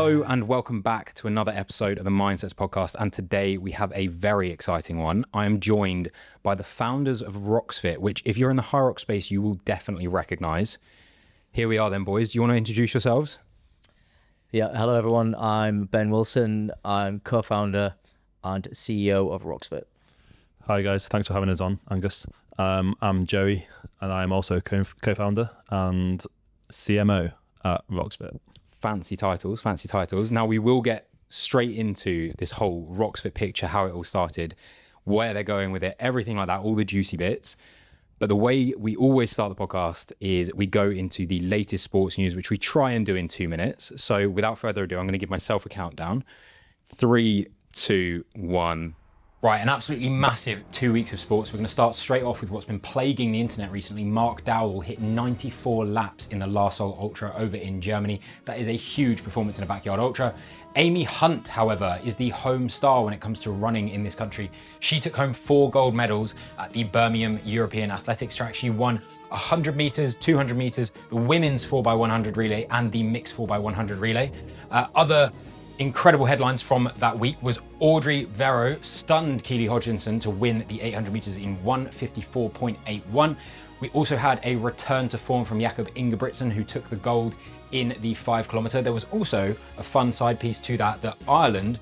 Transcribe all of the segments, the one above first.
Hello and welcome back to another episode of the MindSets podcast. And today we have a very exciting one. I am joined by the founders of ROXFIT, which if you're in the Hyrox space, you will definitely recognize. Here we are then, boys. Do you want to introduce yourselves? Yeah, hello everyone. I'm Ben Wilson. I'm co-founder and CEO of ROXFIT. Hi guys, thanks for having us on, Angus. I'm Joey and I'm also co-founder and CMO at ROXFIT. Fancy titles, fancy titles. Now we will get straight into this whole ROXFIT picture, how it all started, where they're going with it, everything like that, all the juicy bits. But the way we always start the podcast is we go into the latest sports news, which we try and do in 2 minutes. So without further ado, I'm going to give myself a countdown. 3, 2, 1. Right, an absolutely massive 2 weeks of sports. We're going to start straight off with what's been plaguing the internet recently. Mark Dowdle hit 94 laps in the last Ultra over in Germany. That is a huge performance in a backyard ultra. Amy Hunt, however, is the home star when it comes to running in this country. She took home 4 gold medals at the Birmingham European Athletics track. She won 100 meters, 200 meters, the women's 4x100 relay and the mixed 4x100 relay. Other incredible headlines from that week was Audrey Vero stunned Keely Hodgkinson to win the 800 meters in 1:54.81. We also had a return to form from Jakob Ingebrigtsen, who took the gold in the 5 kilometer. There was also a fun side piece to that Ireland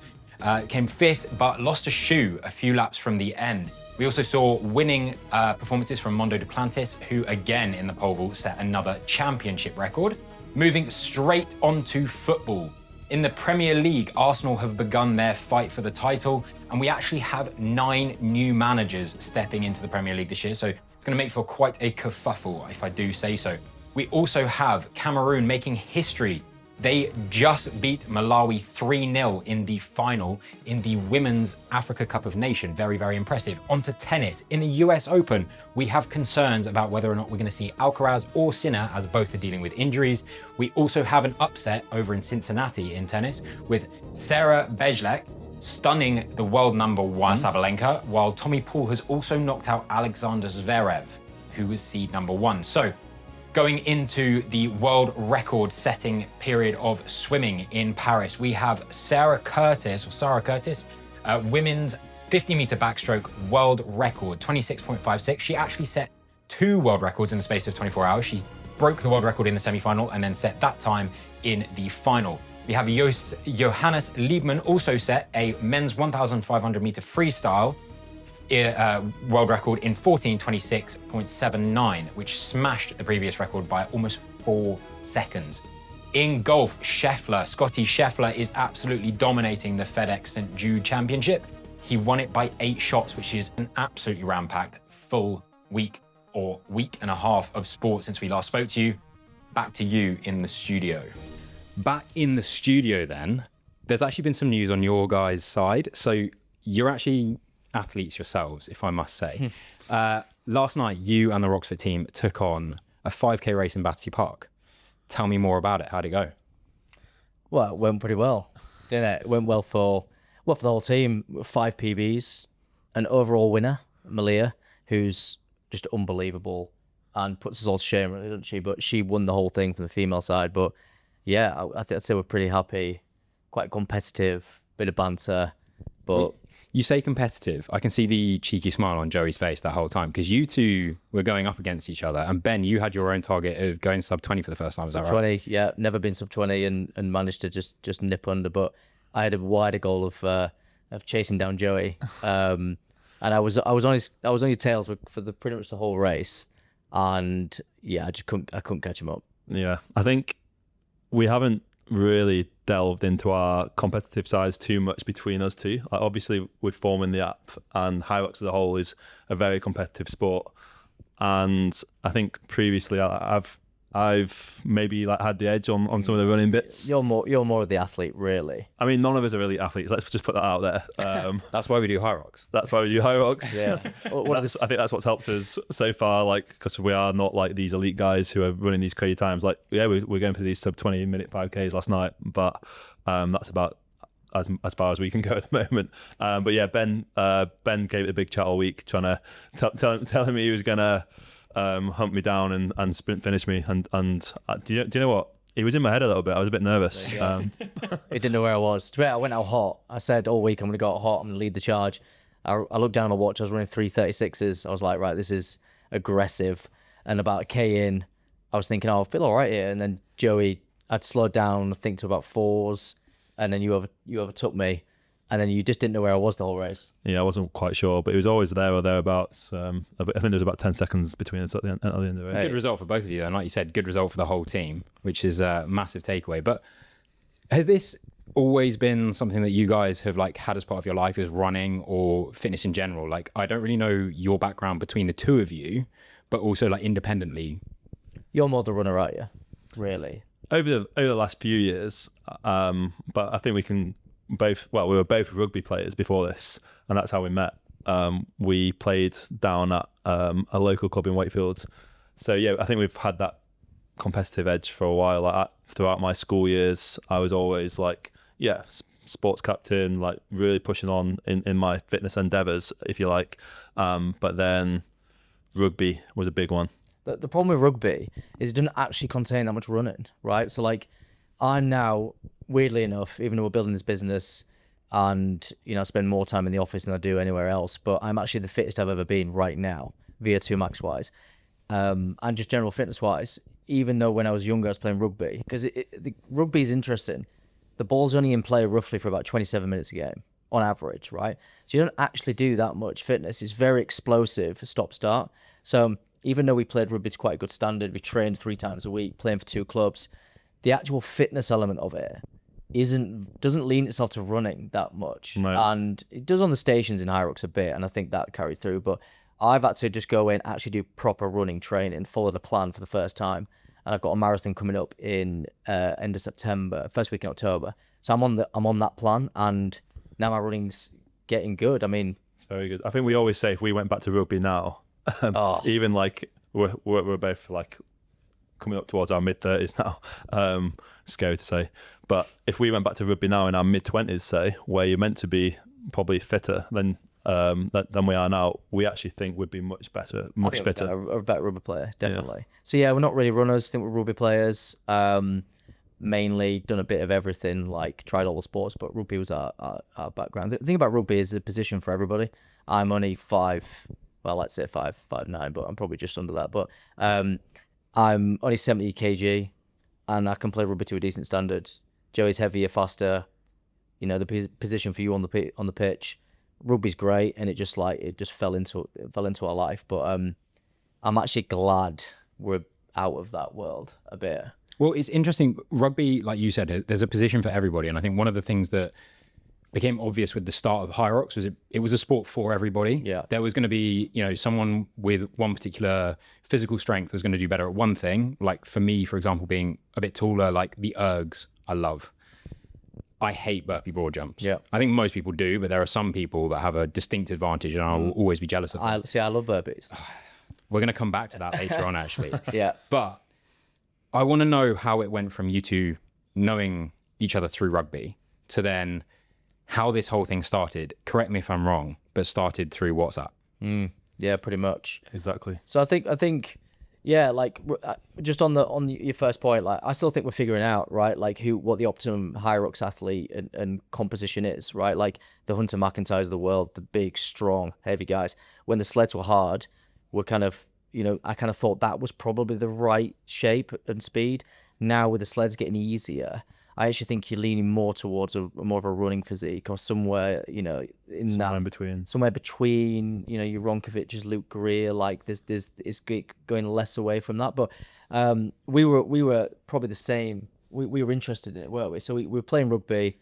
came 5th but lost a shoe a few laps from the end. We also saw winning performances from Mondo Duplantis, who again in the pole vault set another championship record. Moving straight onto football. In the Premier League, Arsenal have begun their fight for the title, and we actually have 9 new managers stepping into the Premier League this year, so it's going to make for quite a kerfuffle, if I do say so. We also have Cameroon making history. They just beat Malawi 3-0 in the final in the Women's Africa Cup of Nations. Very, very impressive. On to tennis. In the US Open, we have concerns about whether or not we're going to see Alcaraz or Sinner, as both are dealing with injuries. We also have an upset over in Cincinnati in tennis with Sarah Bejlek stunning the world number 1 Sabalenka, while Tommy Paul has also knocked out Alexander Zverev, who was seed number 1. So, going into the world record setting period of swimming in Paris, we have Sarah Curtis, women's 50 meter backstroke world record, 26.56. She actually set 2 world records in the space of 24 hours. She broke the world record in the semi-final and then set that time in the final. We have Johannes Liebmann also set a men's 1,500 meter freestyle world record in 14:26.79, which smashed the previous record by almost 4 seconds. In golf, Scotty Scheffler is absolutely dominating the FedEx St. Jude Championship. He won it by 8 shots, which is an absolutely ram-packed full week or week and a half of sport since we last spoke to you. Back to you in the studio. Back in the studio then, there's actually been some news on your guys' side. So you're actually athletes yourselves, if I must say. Last night, you and the ROXFIT team took on a 5K race in Battersea Park. Tell me more about it. How'd it go? Well, it went pretty well, didn't it? It went well for the whole team. 5 PBs, an overall winner, Malia, who's just unbelievable and puts us all to shame, really, doesn't she? But she won the whole thing from the female side. But yeah, I think I'd say we're pretty happy. Quite competitive, bit of banter, but. You say competitive. I can see the cheeky smile on Joey's face that whole time, because you two were going up against each other. And Ben, you had your own target of going sub 20 for the first time. Is that right? Sub 20, yeah. Never been sub 20 and managed to just nip under. But I had a wider goal of chasing down Joey. And I was on your tails for pretty much the whole race. And yeah, I couldn't catch him up. Yeah, I think we haven't really delved into our competitive sides too much between us two. Like obviously we're forming the app, and Hyrox as a whole is a very competitive sport, and I think previously I've maybe like had the edge on some of the running bits. You're more of the athlete, really. I mean, none of us are really athletes. Let's just put that out there. That's why we do Hyrox. That's why we do Hyrox. Yeah. I think that's what's helped us so far. Like, because we are not like these elite guys who are running these crazy times. Like, yeah, we're going for these sub 20 minute 5Ks last night, but that's about as far as we can go at the moment. But yeah, Ben gave it a big chat all week, trying to tell him he was gonna hunt me down and sprint finish me. And do you know what? He was in my head a little bit. I was a bit nervous. He didn't know where I was. I went out hot. I said all week I'm going to go out hot. I'm going to lead the charge. I looked down at my watch. I was running 3:36s. I was like, right, this is aggressive. And about a K in, I was thinking, oh, I feel all right here. And then Joey, I'd slowed down, I think, to about 4s. And then you overtook me. And then you just didn't know where I was the whole race. Yeah, I wasn't quite sure, but it was always there or thereabouts. I think there was about 10 seconds between us at the end of the race. Good result for both of you, and like you said, good result for the whole team, which is a massive takeaway. But has this always been something that you guys have like had as part of your life, is running or fitness in general? Like, I don't really know your background between the two of you, but also like independently. You're more the runner, aren't you? Really? Over the last few years, but I think we can both. Well, we were both rugby players before this, and that's how we met. We played down at a local club in Wakefield. So yeah, I think we've had that competitive edge for a while. Like, throughout my school years, I was always like, sports captain, like really pushing on in my fitness endeavours, if you like. But then rugby was a big one. The problem with rugby is it doesn't actually contain that much running, right? So like, I'm now, weirdly enough, even though we're building this business and, you know, I spend more time in the office than I do anywhere else, but I'm actually the fittest I've ever been right now, VO2 max wise, and just general fitness wise, even though when I was younger I was playing rugby, because the rugby is interesting. The ball's only in play roughly for about 27 minutes a game on average, right? So you don't actually do that much fitness. It's very explosive, stop-start. So even though we played rugby to quite a good standard, we trained 3 times a week, playing for 2 clubs, the actual fitness element of it doesn't lean itself to running that much. No. And it does on the stations in Hyrox a bit, and I think that carried through. But I've had to just go in, actually do proper running training, follow the plan for the first time. And I've got a marathon coming up in end of September, first week in October. So I'm on that plan, and now my running's getting good. I mean, it's very good. I think we always say if we went back to rugby now, even like we're both like coming up towards our mid-30s now. Scary to say, but if we went back to rugby now in our mid-20s, say, where you're meant to be probably fitter than we are now, we actually think we'd be much better, much fitter. A better rugby player, definitely. Yeah. So yeah, we're not really runners. I think we're rugby players. Mainly done a bit of everything, like tried all the sports, but rugby was our background. The thing about rugby is a position for everybody. I'm only 5'9", but I'm probably just under that. But I'm only 70 kg, and I can play rugby to a decent standard. Joey's heavier, faster. You know, the position for you on the pitch. Rugby's great, and it just fell into our life. But I'm actually glad we're out of that world a bit. Well, it's interesting. Rugby, like you said, there's a position for everybody. And I think one of the things that became obvious with the start of Hyrox was it was a sport for everybody. Yeah. There was going to be, you know, someone with one particular physical strength was going to do better at one thing. Like for me, for example, being a bit taller, like the ergs, I love. I hate burpee broad jumps. Yeah. I think most people do, but there are some people that have a distinct advantage, and I will always be jealous of them. I love burpees. We're going to come back to that later on, actually. Yeah. But I want to know how it went from you two knowing each other through rugby to then how this whole thing started. Correct me if I'm wrong, but started through WhatsApp. Yeah, pretty much. Exactly. So I think, yeah, like just on your first point, like I still think we're figuring out, right, like what the optimum Hyrox athlete and composition is, right? Like the Hunter McIntyres of the world, the big, strong, heavy guys. When the sleds were hard, we're kind of, you know, I kind of thought that was probably the right shape and speed. Now with the sleds getting easier, I actually think you're leaning more towards more of a running physique, or somewhere, you know, somewhere between, you know, your Ronkovic's, Luke Greer, like it's going less away from that. But we were probably the same. We were interested in it, weren't we? So we were playing rugby,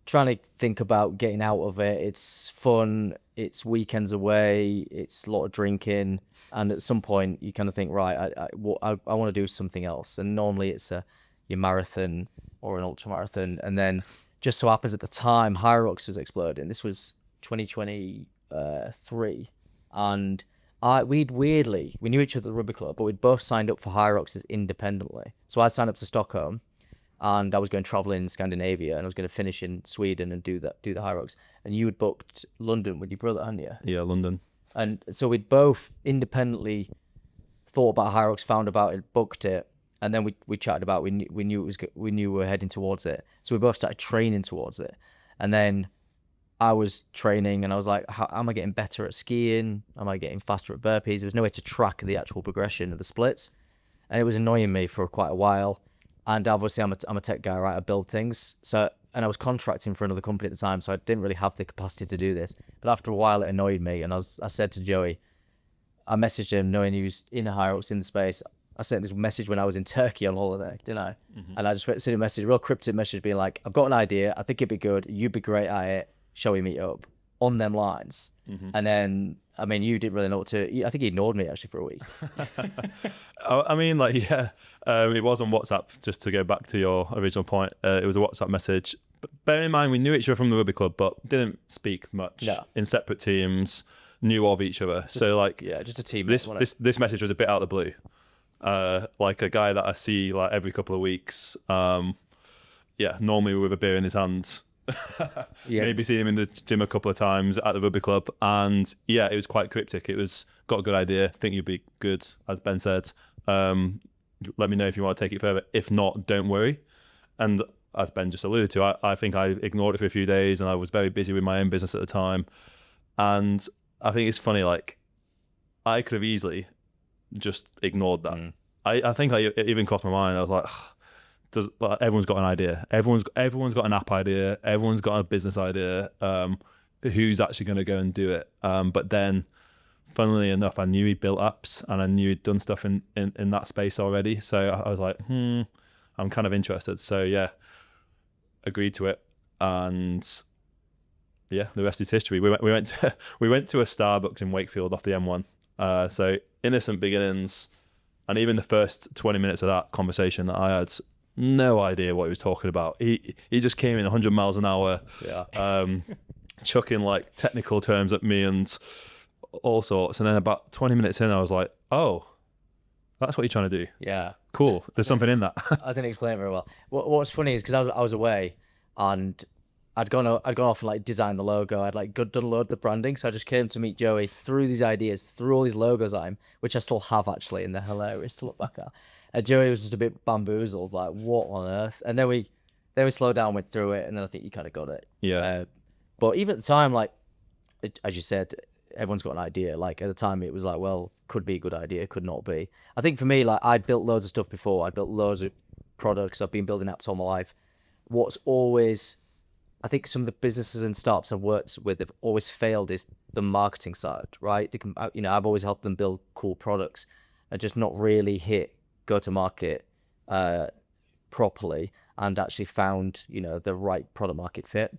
trying to think about getting out of it. It's fun. It's weekends away. It's a lot of drinking. And at some point, you kind of think, right, I want to do something else. And normally it's your marathon or an ultra marathon. And then just so happens at the time, Hyrox was exploding. This was 2023. And we knew each other at the rugby club, but we'd both signed up for Hyrox independently. So I signed up to Stockholm, and I was going traveling in Scandinavia, and I was going to finish in Sweden and do the Hyrox. And you had booked London with your brother, hadn't you? Yeah, London. And so we'd both independently thought about Hyrox, found about it, booked it, And then we chatted about we knew we were heading towards it, so we both started training towards it. And then I was training, and I was like, how am I getting better at skiing? Am I getting faster at burpees? There was no way to track the actual progression of the splits, and it was annoying me for quite a while. And obviously, I'm a tech guy, right? I build things, and I was contracting for another company at the time, so I didn't really have the capacity to do this. But after a while, it annoyed me, and I said to Joey, I messaged him knowing he was in Hyrox in the space. I sent this message when I was in Turkey on holiday, didn't I? And I just sent a message, a real cryptic message, being like, I've got an idea. I think it'd be good. You'd be great at it. Shall we meet up? On them lines. And then, I mean, you didn't really know what to... I think he ignored me, actually, for a week. I mean, like, yeah, it was on WhatsApp, just to go back to your original point. It was a WhatsApp message. But bear in mind, we knew each other from the rugby club, but didn't speak much in separate teams, knew of each other. So, like... Yeah, just a team. This message was a bit out of the blue. Like a guy that I see like every couple of weeks. Normally with a beer in his hand. Maybe see him in the gym a couple of times at the rugby club, and it was quite cryptic. It was, got a good idea, think you'd be good, as Ben said. Let me know if you want to take it further. If not, don't worry. And as Ben just alluded to, I think I ignored it for a few days, and I was very busy with my own business at the time. And I think it's funny, like, I could have easily just ignored that. I think it even crossed my mind. I was like, everyone's got an idea. Everyone's got an app idea. Everyone's got a business idea. Who's actually going to go and do it? But then, funnily enough, I knew he built apps, and I knew he'd done stuff in that space already. So I was like, I'm kind of interested. So agreed to it, and the rest is history. We went to a Starbucks in Wakefield off the M1. So innocent beginnings, and even the first 20 minutes of that conversation that I had no idea what he was talking about. He just came in 100 miles an hour, chucking like technical terms at me and all sorts. And then about 20 minutes in, I was like, oh, that's what you're trying to do. Yeah. Cool. There's something in that. I didn't explain it very well. What's funny is because I was away, and I'd gone off and like designed the logo. I'd like done a load of the branding. So I just came to meet Joey, through these ideas, through all these logos which I still have actually, and they're hilarious to look back at. And Joey was just a bit bamboozled, like, what on earth? And then we slowed down, went through it, and then I think you kind of got it. Yeah. But even at the time, like, as you said, everyone's got an idea. Like, at the time, it was like, well, could be a good idea, could not be. I think for me, like, I'd built loads of stuff before. I'd built loads of products. I've been building apps all my life. What's always... I think some of the businesses and startups I've worked with have always failed is the marketing side, right? I've always helped them build cool products and just not really hit go-to-market properly and actually found, the right product market fit.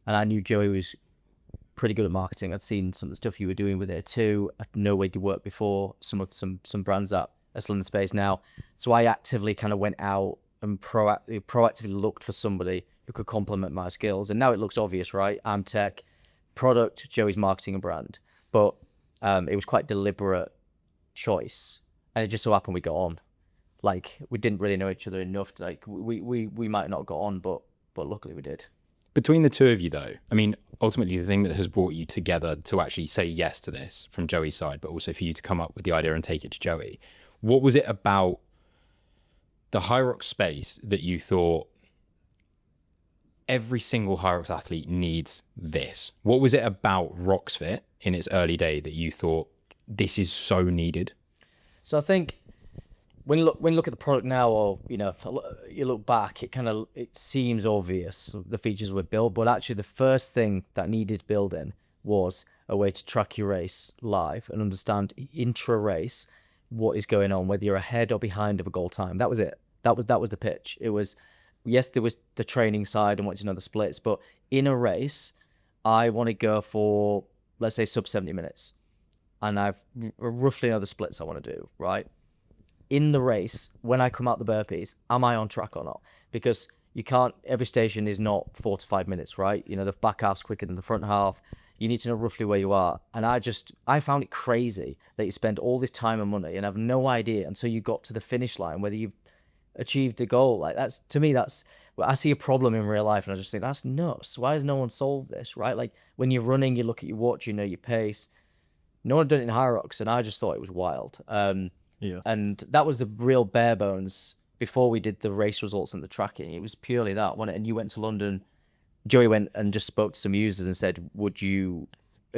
And I knew Joey was pretty good at marketing. I'd seen some of the stuff you were doing with it too. I know where you worked before, some brands that are still in the space now. So I actively kind of went out and proactively looked for somebody who could complement my skills. And now it looks obvious, right? I'm tech, product, Joey's marketing and brand. But it was quite deliberate choice. And it just so happened we got on. Like, we didn't really know each other enough to, like, we might not got on, but luckily we did. Between the two of you, though, I mean, ultimately the thing that has brought you together to actually say yes to this from Joey's side, but also for you to come up with the idea and take it to Joey, what was it about the Hyrox space that you thought every single Hyrox athlete needs this? What was it about ROXFIT in its early day that you thought this is so needed? So I think when you look at the product now, or you look back, it seems obvious the features were built, but actually the first thing that needed building was a way to track your race live and understand intra-race what is going on, whether you're ahead or behind of a goal time. That was it. That was the pitch. It was, yes, there was the training side and wanting to know the splits, but in a race, I want to go for, let's say, sub 70 minutes. And I roughly know the splits I want to do, right? In the race, when I come out the burpees, am I on track or not? Because you can't, every station is not 4 to 5 minutes, right? The back half's quicker than the front half. You need to know roughly where you are. And I found it crazy that you spend all this time and money and have no idea until you got to the finish line whether you've achieved a goal. Like, that's, to me, that's, I see a problem in real life and I just think that's nuts. Why has no one solved this, right? Like, when you're running, you look at your watch, you know your pace. No one had done it in Hyrox, and I just thought it was wild. And that was the real bare bones before we did the race results and the tracking, it was purely that, wasn't it? And you went to London, Joey went and just spoke to some users and said, are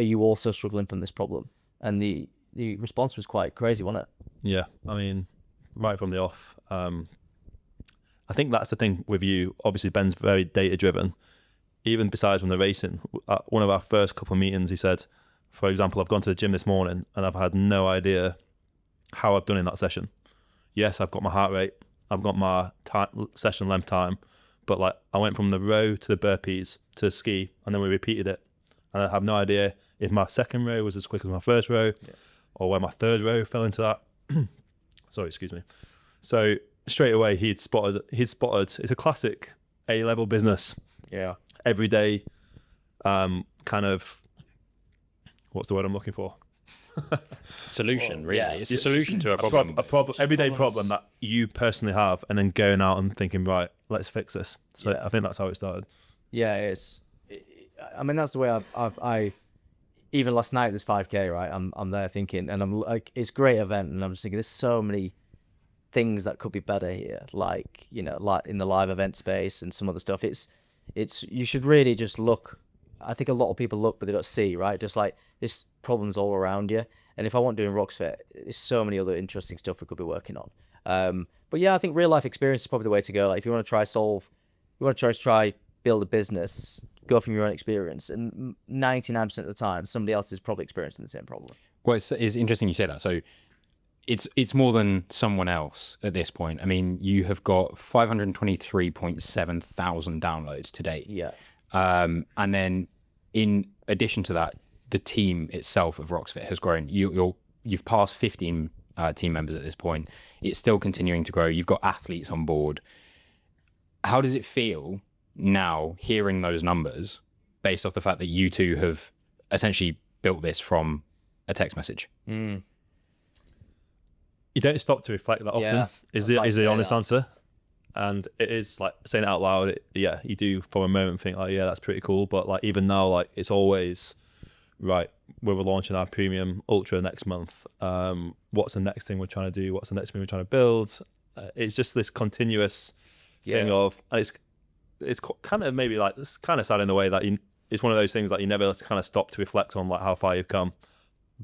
you also struggling from this problem? And the response was quite crazy, wasn't it? Yeah, I mean, right from the off, I think that's the thing with you. Obviously, Ben's very data driven. Even besides from the racing, at one of our first couple of meetings, he said, for example, I've gone to the gym this morning and I've had no idea how I've done in that session. Yes, I've got my heart rate, I've got my session length time, but like I went from the row to the burpees to the ski, and then we repeated it, and I have no idea if my second row was as quick as my first row, or where my third row fell into that. Sorry, excuse me. So straight away he'd spotted. It's a classic A-level business. Yeah. Every day, kind of. What's the word I'm looking for? Solution, really. yeah. It's a solution to a problem. A problem, everyday problem that you personally have, and then going out and thinking, right, let's fix this. So Yeah. I think that's how it started. Yeah, I mean, that's the way I even last night, there's 5K, right? I'm there thinking, and I'm like, it's a great event, and I'm just thinking, there's so many things that could be better here, like, you know, like in the live event space and some other stuff. It's you should really just look. I think a lot of people look, but they don't see, right? Just like this problem's all around you. And if I want doing ROXFIT, there's so many other interesting stuff we could be working on. But yeah, I think real life experience is probably the way to go. Like if you want to try build a business, go from your own experience. And 99% of the time, somebody else is probably experiencing the same problem. Well, it's interesting you say that. So it's more than someone else at this point. I mean, you have got 523.7 thousand downloads to date. Yeah. And then in addition to that, the team itself of ROXFIT has grown. You've passed 15 team members at this point. It's still continuing to grow. You've got athletes on board. How does it feel now hearing those numbers based off the fact that you two have essentially built this from a text message? You don't stop to reflect that often. Yeah, is I'd like to the say honest that. answer. And it is like saying it out loud. You do for a moment think like, yeah, that's pretty cool. But like even now, like it's always right. We're launching our premium ultra next month. What's the next thing we're trying to do? What's the next thing we're trying to build? It's just this continuous thing of, and it's kind of maybe like it's kind of sad in the way that it's one of those things that you never kind of stop to reflect on like how far you've come.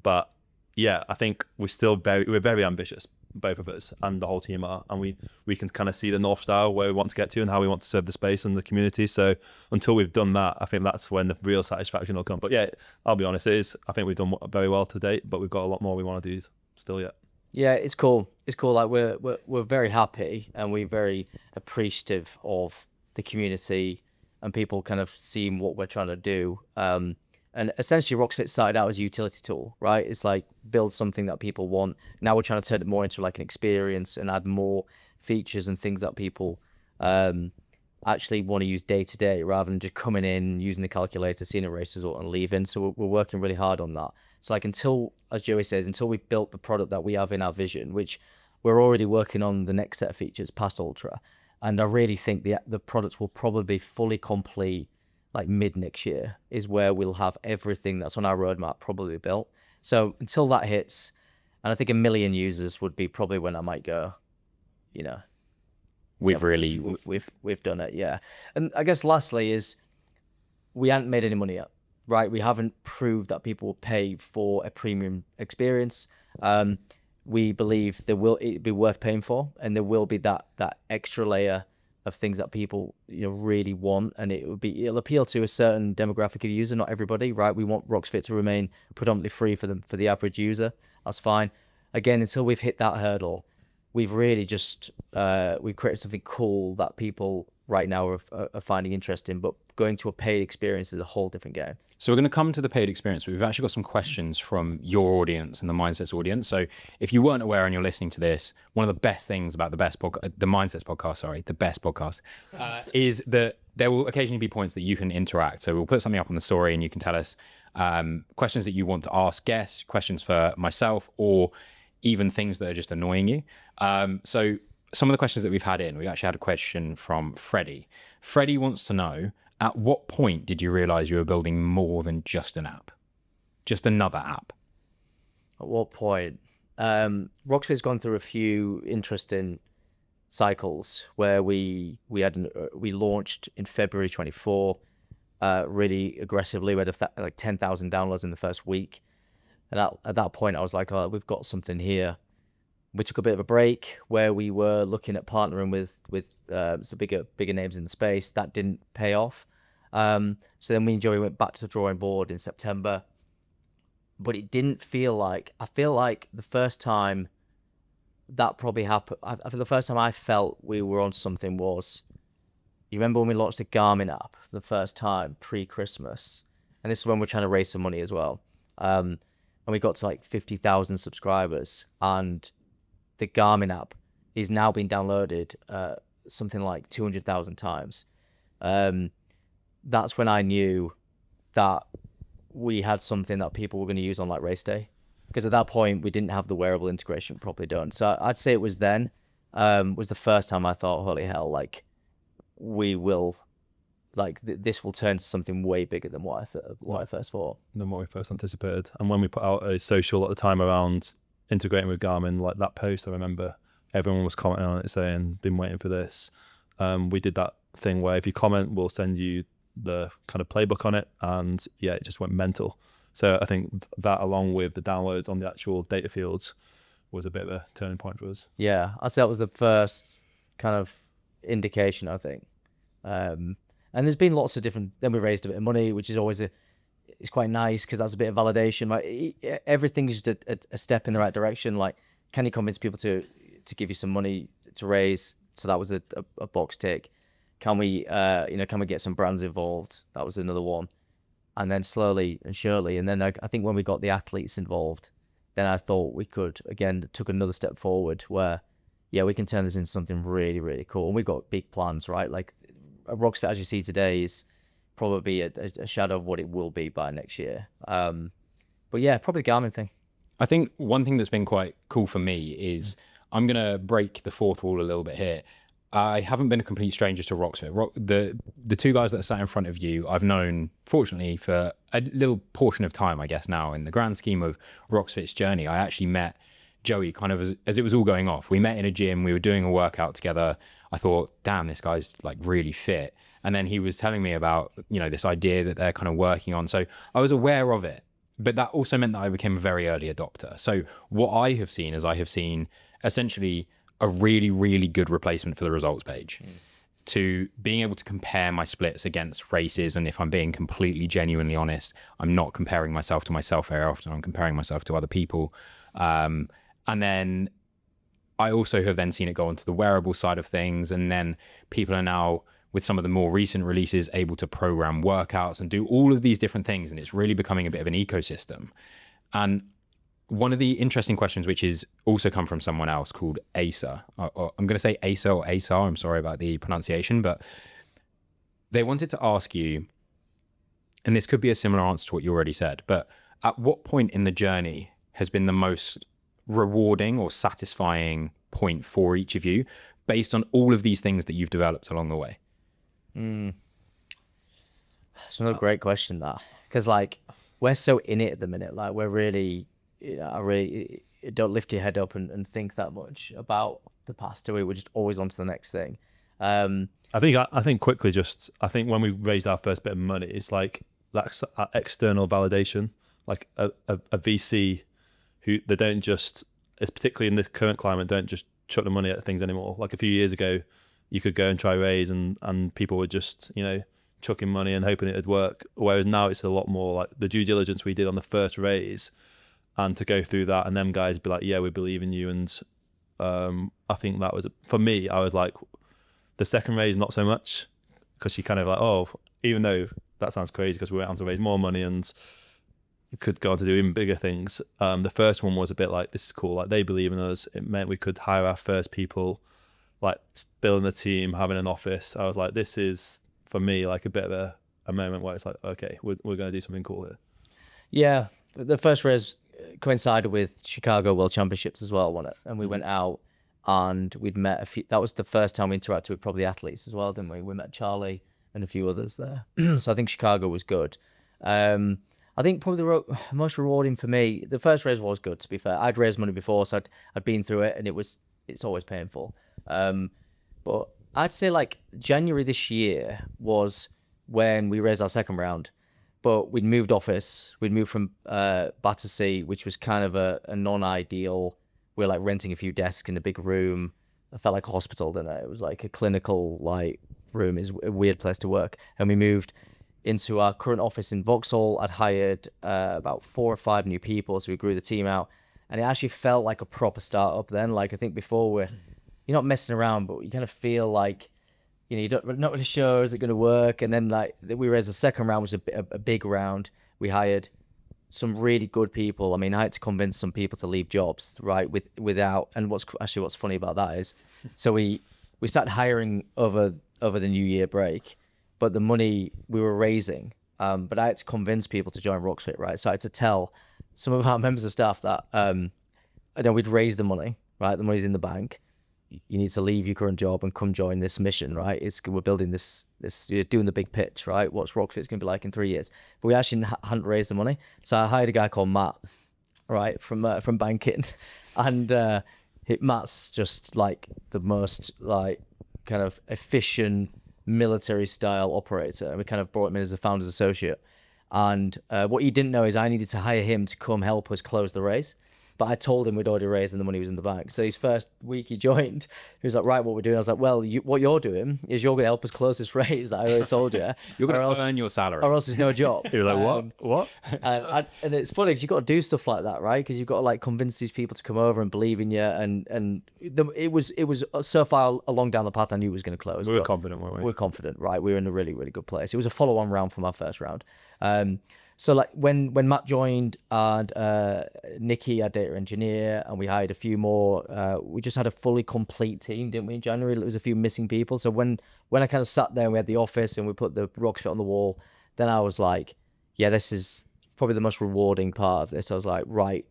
But yeah, I think we're very ambitious, both of us and the whole team are, and we can kind of see the North Star where we want to get to and how we want to serve the space and the community. So until we've done that, I think that's when the real satisfaction will come. But yeah, I'll be honest, I think we've done very well to date, but we've got a lot more we want to do still yet. Yeah, it's cool. It's cool. Like we're very happy and we're very appreciative of the community and people kind of seeing what we're trying to do. And essentially, ROXFIT started out as a utility tool, right? It's like build something that people want. Now we're trying to turn it more into like an experience and add more features and things that people actually want to use day to day, rather than just coming in, using the calculator, seeing a race result, and leaving. So we're working really hard on that. So like until, as Joey says, until we've built the product that we have in our vision, which we're already working on the next set of features past Ultra, and I really think the products will probably be fully complete like mid next year is where we'll have everything that's on our roadmap probably built. So until that hits, and I think 1 million users would be probably when I might go, you know, We've done it. Yeah. And I guess lastly is we haven't made any money yet, right? We haven't proved that people will pay for a premium experience. We believe it'd be worth paying for, and there will be that extra layer of things that people really want, and it'll appeal to a certain demographic of user, not everybody, right? We want ROXFIT to remain predominantly free for the average user. That's fine. Again, until we've hit that hurdle, we've really just we've created something cool that people right now are finding interesting, but going to a paid experience is a whole different game. So we're going to come to the paid experience, but we've actually got some questions from your audience and the MindSets audience. So if you weren't aware and you're listening to this, one of the best things about the MindSets podcast, the best podcast, is that there will occasionally be points that you can interact. So we'll put something up on the story and you can tell us questions that you want to ask guests, questions for myself, or even things that are just annoying you. So some of the questions that we've actually had a question from Freddie. Freddie wants to know, at what point did you realize you were building more than just an app? Just another app? At what point? ROXFIT's gone through a few interesting cycles where we launched in February 24, really aggressively. We had like 10,000 downloads in the first week. And at that point, I was like, oh, we've got something here. We took a bit of a break where we were looking at partnering with some bigger names in the space. That didn't pay off. So then me and Joey went back to the drawing board in September. But it didn't feel like, I feel like the first time that probably happened, I feel the first time I felt we were on something was, you remember when we launched the Garmin app the first time pre-Christmas? And this is when we're trying to raise some money as well. And we got to like 50,000 subscribers, and the Garmin app is now being downloaded something like 200,000 times. That's when I knew that we had something that people were going to use on like race day, because at that point we didn't have the wearable integration properly done. So I'd say it was then was the first time I thought, holy hell, like we will, like this will turn to something way bigger than what I first thought. Than what we first anticipated. And when we put out a social at the time around integrating with Garmin, like that post, I remember everyone was commenting on it saying, been waiting for this. We did that thing where if you comment, we'll send you the kind of playbook on it, and yeah, it just went mental. So I think that, along with the downloads on the actual data fields, was a bit of a turning point for us. Yeah, I'd say that was the first kind of indication, I think. And there's been lots of different, then we raised a bit of money, which is always it's quite nice because that's a bit of validation. Like everything's just a step in the right direction. Like, can you convince people to give you some money to raise? So that was a box tick. Can we get some brands involved? That was another one. And then slowly and surely, and then I think when we got the athletes involved, then I thought we could, again, took another step forward where, yeah, we can turn this into something really, really cool. And we've got big plans, right? Like ROXFIT, as you see today, is probably a shadow of what it will be by next year. But yeah, probably the Garmin thing. I think one thing that's been quite cool for me is, I'm going to break the fourth wall a little bit here. I haven't been a complete stranger to ROXFIT. The two guys that are sat in front of you, I've known, fortunately, for a little portion of time, I guess now. In the grand scheme of ROXFIT's journey, I actually met Joey kind of as it was all going off. We met in a gym, we were doing a workout together. I thought, damn, this guy's like really fit. And then he was telling me about, this idea that they're kind of working on. So I was aware of it, but that also meant that I became a very early adopter. So what I have seen is essentially a really, really good replacement for the results page, to being able to compare my splits against races. And if I'm being completely genuinely honest, I'm not comparing myself to myself very often. I'm comparing myself to other people. And then I also have then seen it go onto the wearable side of things. And then people are now, with some of the more recent releases, able to program workouts and do all of these different things. And it's really becoming a bit of an ecosystem. And one of the interesting questions, which is also come from someone else called Asa, or I'm going to say Asa or Asar, I'm sorry about the pronunciation, but they wanted to ask you, and this could be a similar answer to what you already said, but at what point in the journey has been the most rewarding or satisfying point for each of you based on all of these things that you've developed along the way? It's another great question, that, because like we're so in it at the minute. Like we're really, I really don't lift your head up and think that much about the past, do we? We're just always on to the next thing. I think quickly, I think when we raised our first bit of money, it's like that's external validation, like a VC who they don't just, it's particularly in the current climate, don't just chuck the money at things anymore. Like a few years ago, you could go and try raise and people were just, chucking money and hoping it'd work. Whereas now it's a lot more like the due diligence we did on the first raise, and to go through that and them guys be like, yeah, we believe in you. And I think that was, for me, I was like, the second raise, not so much, because you kind of like, oh, even though that sounds crazy because we went on to raise more money and could go on to do even bigger things. The first one was a bit like, this is cool. Like they believe in us. It meant we could hire our first people, like building a team, having an office. I was like, this is, for me, like a bit of a moment where it's like, okay, we're going to do something cool here. Yeah. The first raise coincided with Chicago World Championships as well, wasn't it? And we went out and we'd met a few, that was the first time we interacted with probably athletes as well, didn't we? We met Charlie and a few others there. So I think Chicago was good. I think probably the most rewarding for me, the first raise was good, to be fair. I'd raised money before, so I'd been through it, and it's always painful. But I'd say like January this year was when we raised our second round. But we'd moved office. We'd moved from Battersea, which was kind of a non-ideal. We were like renting a few desks in a big room. It felt like a hospital, didn't it? It was like a clinical like room. Is a weird place to work. And we moved into our current office in Vauxhall. I'd hired about 4 or 5 new people, so we grew the team out. And it actually felt like a proper startup then. Like I think before you're not messing around, but you kind of feel like, you know, you're not really sure, is it going to work? And then like we raised the second round, was a big round. We hired some really good people. I mean, I had to convince some people to leave jobs, right? Without, and what's funny about that is, so we started hiring over the New Year break, but the money we were raising, but I had to convince people to join ROXFIT, right? So I had to tell some of our members of staff that, I know we'd raised the money, right? The money's in the bank. You need to leave your current job and come join this mission, right? We're building this, you're doing the big pitch, right? What's ROXFIT going to be like in 3 years? But we actually hadn't raised the money. So I hired a guy called Matt, right, from banking. And Matt's just like the most like kind of efficient military style operator. And we kind of brought him in as a founder's associate. And what he didn't know is I needed to hire him to come help us close the raise. But I told him we'd already raised and the money was in the bank. So his first week he joined, he was like, right, what we're doing? I was like, well, what you're doing is you're going to help us close this raise that I already told you. You're going to earn your salary. Or else there's no job. You're like, what? And it's funny because you've got to do stuff like that, right? Because you've got to like convince these people to come over and believe in you. It was so far along down the path I knew it was going to close. We were confident, weren't we? We're confident, right? We were in a really, really good place. It was a follow-on round from our first round. So like when Matt joined and Nikki, our data engineer, and we hired a few more, we just had a fully complete team, didn't we, in January? There was a few missing people. So when I kind of sat there and we had the office and we put the ROXFIT on the wall, then I was like, yeah, this is probably the most rewarding part of this. I was like, right,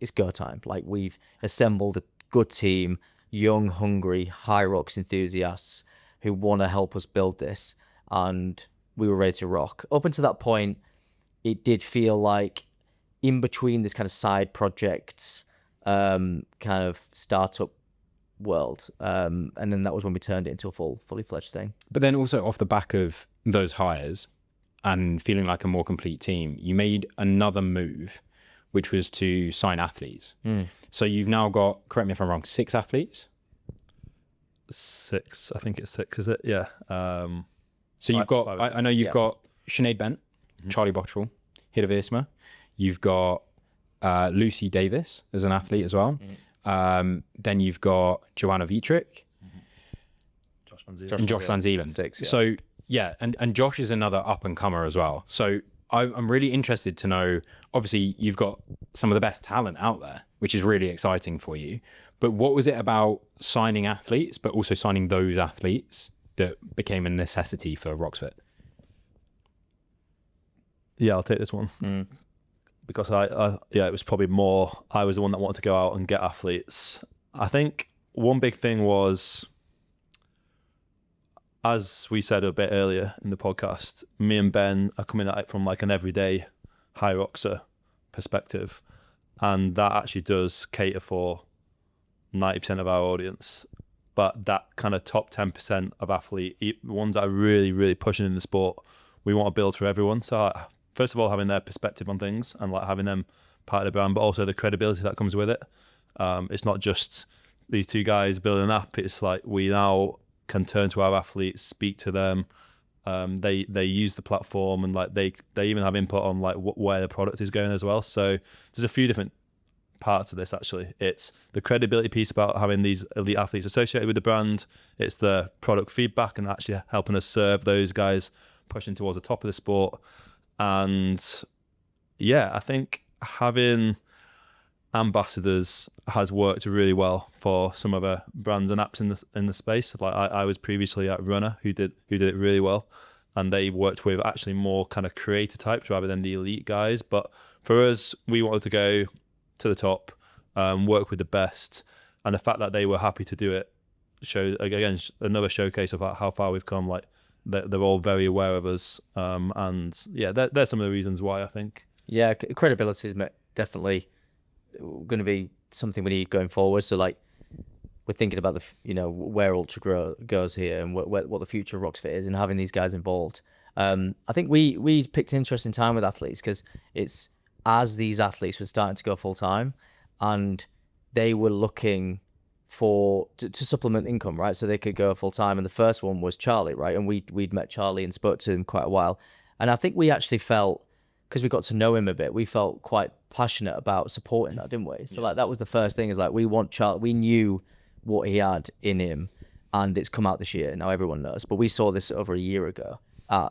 it's go time. Like we've assembled a good team, young, hungry, Hyrox enthusiasts who want to help us build this. And we were ready to rock. Up until that point, it did feel like in between this kind of side projects, kind of startup world. And then that was when we turned it into a fully fledged thing. But then also off the back of those hires and feeling like a more complete team, you made another move, which was to sign athletes. So you've now got, correct me if I'm wrong, 6 athletes? 6, I think it's 6, is it? Yeah. So you've got, I know you've got Sinead Bent, Charlie Bottrell, Hida Veersma. You've got Lucy Davis as an athlete as well. Then you've got Joanna Vietrick. And Josh Van Zeelen. 6, yeah. So yeah, and Josh is another up and comer as well. So I'm really interested to know, obviously you've got some of the best talent out there, which is really exciting for you. But what was it about signing athletes, but also signing those athletes that became a necessity for ROXFIT? Yeah, I'll take this one. Because it was probably more, I was the one that wanted to go out and get athletes. I think one big thing was, as we said a bit earlier in the podcast, me and Ben are coming at it from like an everyday Hyroxer perspective. And that actually does cater for 90% of our audience. But that kind of top 10% of athlete, the ones that are really, really pushing in the sport, we want to build for everyone. So first of all, having their perspective on things and like having them part of the brand, but also the credibility that comes with it. It's not just these 2 guys building an app. It's like we now can turn to our athletes, speak to them. They use the platform and like they even have input on like where the product is going as well. So there's a few different parts of this actually. It's the credibility piece about having these elite athletes associated with the brand. It's the product feedback and actually helping us serve those guys pushing towards the top of the sport. And yeah, I think having ambassadors has worked really well for some other brands and apps in the space. Like I was previously at Runner, who did it really well, and they worked with actually more kind of creator types rather than the elite guys. But for us, we wanted to go to the top, work with the best, and the fact that they were happy to do it shows again another showcase of how far we've come. Like they're all very aware of us, and yeah, there's some of the reasons why I think. Yeah, credibility is definitely going to be something we need going forward. So like we're thinking about where Ultra goes here and what the future of ROXFIT is, and having these guys involved. I think we picked an interesting time with athletes, because it's as these athletes were starting to go full time, and they were looking to supplement income, right? So they could go full time. And the first one was Charlie, right? And we'd met Charlie and spoke to him quite a while. And I think we actually felt, because we got to know him a bit, we felt quite passionate about supporting that, didn't we? So like that was the first thing, is like we want Charlie. We knew what he had in him, and it's come out this year. Now everyone knows, but we saw this over a year ago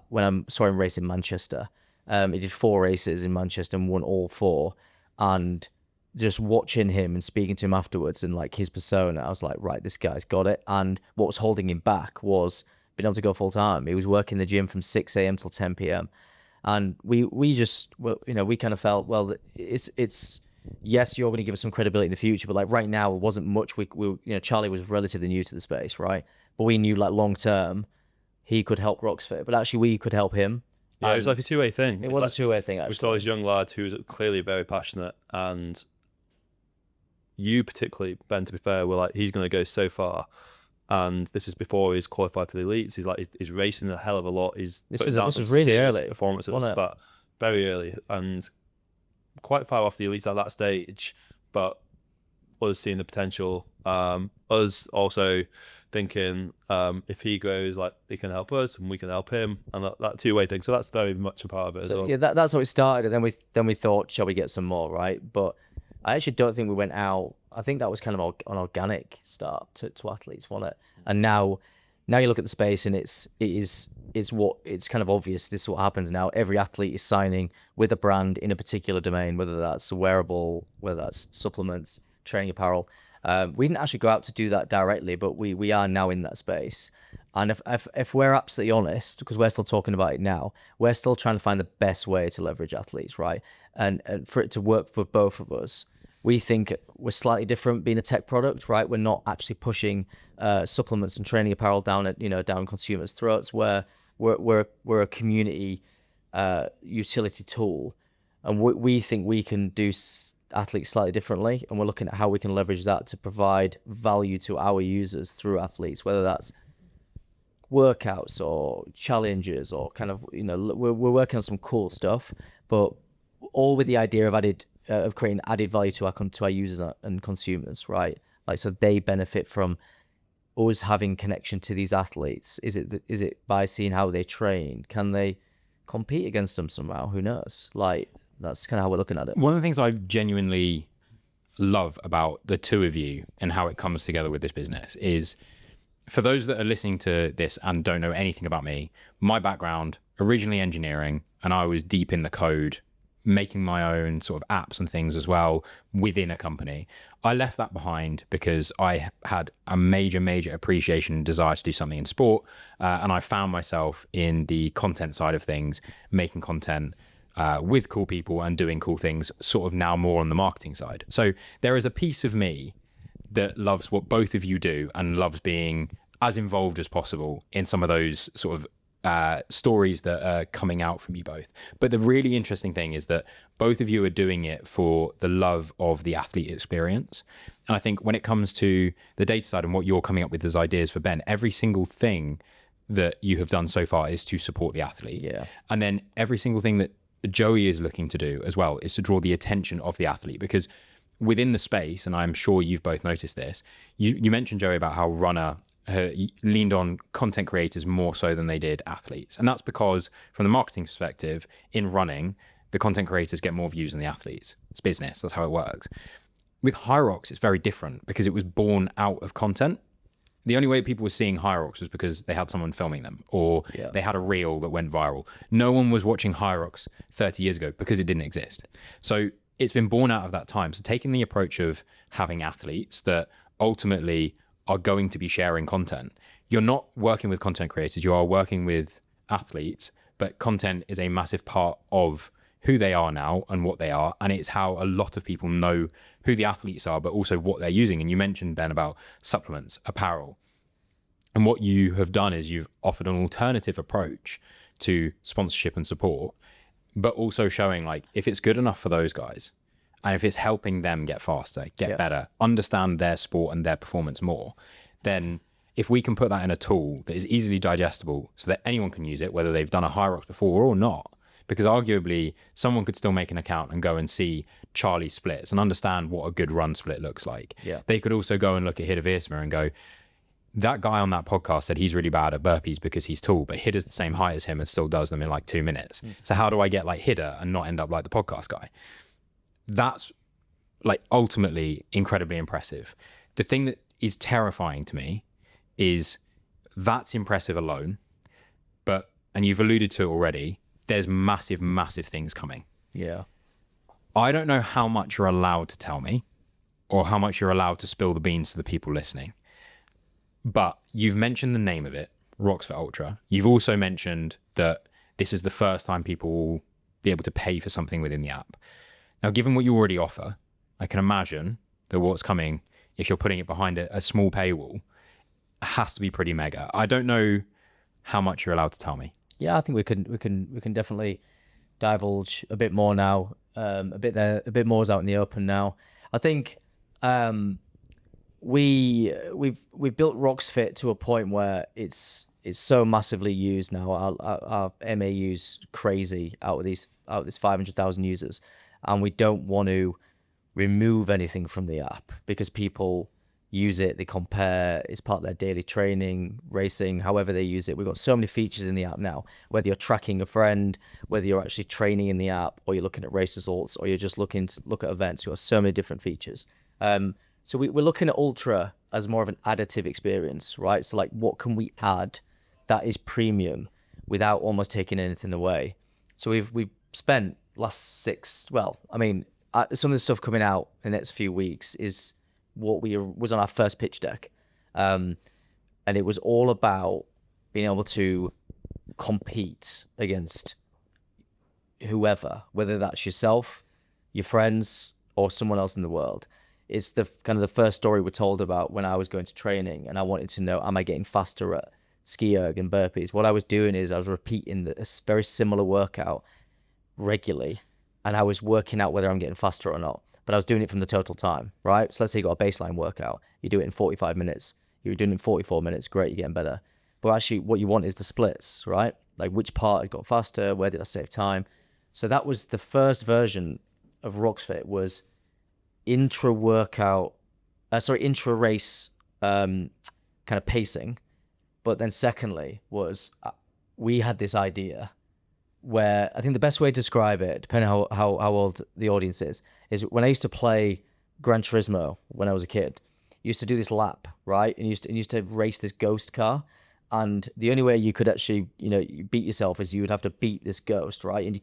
when I saw him race in Manchester. He did 4 races in Manchester and won all 4. And just watching him and speaking to him afterwards, and like his persona, I was like, right, this guy's got it. And what was holding him back was being able to go full time. He was working the gym from 6 a.m. till 10 p.m. And we just, well, we kind of felt, well, it's yes, you're going to give us some credibility in the future, but like right now, it wasn't much. We Charlie was relatively new to the space, right? But we knew like long term, he could help ROXFIT, but actually we could help him. Yeah, it was like a two-way thing. It was a two-way thing, actually. We saw this young lad who was clearly very passionate, and you particularly, Ben, to be fair, were like, he's going to go so far. And this is before he's qualified for the elites. He's like, he's racing a hell of a lot. This was really early. Performances, but very early, and quite far off the elites at that stage. But us seeing the potential, us also thinking, if he grows, like he can help us and we can help him, and that two-way thing. So that's very much a part of it as well. Yeah, that's how it started. And then we thought, shall we get some more, right? But I actually don't think we went out. I think that was kind of an organic start to athletes, wasn't it? And now you look at the space, and it's kind of obvious. This is what happens now. Every athlete is signing with a brand in a particular domain, whether that's wearable, whether that's supplements, training apparel. We didn't actually go out to do that directly, but we are now in that space. And if we're absolutely honest, because we're still talking about it now, we're still trying to find the best way to leverage athletes, right? And for it to work for both of us, we think we're slightly different being a tech product, right? We're not actually pushing supplements and training apparel down consumers' throats. We're a community utility tool, and we think we can do athletes slightly differently, and we're looking at how we can leverage that to provide value to our users through athletes, whether that's workouts or challenges or kind of, we're working on some cool stuff, but all with the idea of creating added value to our users and consumers, right? Like, so they benefit from us having connection to these athletes. Is it by seeing how they train? Can they compete against them somehow? Who knows? Like, that's kind of how we're looking at it. One of the things I genuinely love about the two of you and how it comes together with this business is, for those that are listening to this and don't know anything about me, my background, originally engineering, and I was deep in the code, making my own sort of apps and things as well within a company. I left that behind because I had a major appreciation and desire to do something in sport. And I found myself in the content side of things, making content with cool people and doing cool things, sort of now more on the marketing side. So there is a piece of me that loves what both of you do and loves being as involved as possible in some of those sort of stories that are coming out from you both. But the really interesting thing is that both of you are doing it for the love of the athlete experience. And I think when it comes to the data side and what you're coming up with as ideas for Ben, every single thing that you have done so far is to support the athlete. Yeah. And then every single thing that Joey is looking to do as well is to draw the attention of the athlete, because within the space, and I'm sure you've both noticed this, you mentioned, Joey, about how Runner leaned on content creators more so than they did athletes. And that's because from the marketing perspective, in running, the content creators get more views than the athletes. It's business, that's how it works. With Hyrox, it's very different because it was born out of content. The only way people were seeing Hyrox was because they had someone filming them, or they had a reel that went viral. No one was watching Hyrox 30 years ago because it didn't exist. So it's been born out of that time. So taking the approach of having athletes that ultimately are going to be sharing content. You're not working with content creators, you are working with athletes, but content is a massive part of who they are now and what they are. And it's how a lot of people know who the athletes are, but also what they're using. And you mentioned, Ben, about supplements, apparel. And what you have done is you've offered an alternative approach to sponsorship and support, but also showing, like, if it's good enough for those guys and if it's helping them get faster, get Yeah. better, understand their sport and their performance more, then if we can put that in a tool that is easily digestible so that anyone can use it, whether they've done a Hyrox before or not, because arguably someone could still make an account and go and see Charlie's splits and understand what a good run split looks like. Yeah. They could also go and look at Hida Veersma and go, that guy on that podcast said he's really bad at burpees because he's tall, but Hida's the same height as him and still does them in like 2 minutes. So how do I get like Hida and not end up like the podcast guy? That's like ultimately incredibly impressive. The thing that is terrifying to me is that's impressive alone, but, and you've alluded to it already, there's massive, massive things coming. Yeah. I don't know how much you're allowed to tell me or how much you're allowed to spill the beans to the people listening. But you've mentioned the name of it, ROXFIT Ultra. You've also mentioned that this is the first time people will be able to pay for something within the app. Now, given what you already offer, I can imagine that what's coming, if you're putting it behind a small paywall, has to be pretty mega. I don't know how much you're allowed to tell me. Yeah, I think we can definitely divulge a bit more now. A bit more is out in the open now. I think we've built ROXFIT to a point where it's so massively used now. Our MAU's crazy out of this 500,000 users, and we don't want to remove anything from the app because people use it, they compare, it's part of their daily training, racing, however they use it. We've got so many features in the app now, whether you're tracking a friend, whether you're actually training in the app, or you're looking at race results, or you're just looking to look at events. You've got so many different features. So we're looking at Ultra as more of an additive experience, right? So like, what can we add that is premium without almost taking anything away? So we've spent some of the stuff coming out in the next few weeks is what was on our first pitch deck. And it was all about being able to compete against whoever, whether that's yourself, your friends, or someone else in the world. It's the kind of the first story we're told about when I was going to training and I wanted to know, am I getting faster at ski erg and burpees? What I was doing is I was repeating a very similar workout regularly, and I was working out whether I'm getting faster or not. But I was doing it from the total time, right? So let's say you got a baseline workout, you do it in 45 minutes, you're doing it in 44 minutes, great, you're getting better. But actually what you want is the splits, right? Like which part got faster, where did I save time? So that was the first version of ROXFIT, was intra-race kind of pacing. But then secondly was we had this idea where I think the best way to describe it, depending on how old the audience is when I used to play Gran Turismo when I was a kid, you used to do this lap, right? And you used to race this ghost car. And the only way you could actually, you beat yourself is you would have to beat this ghost, right? And you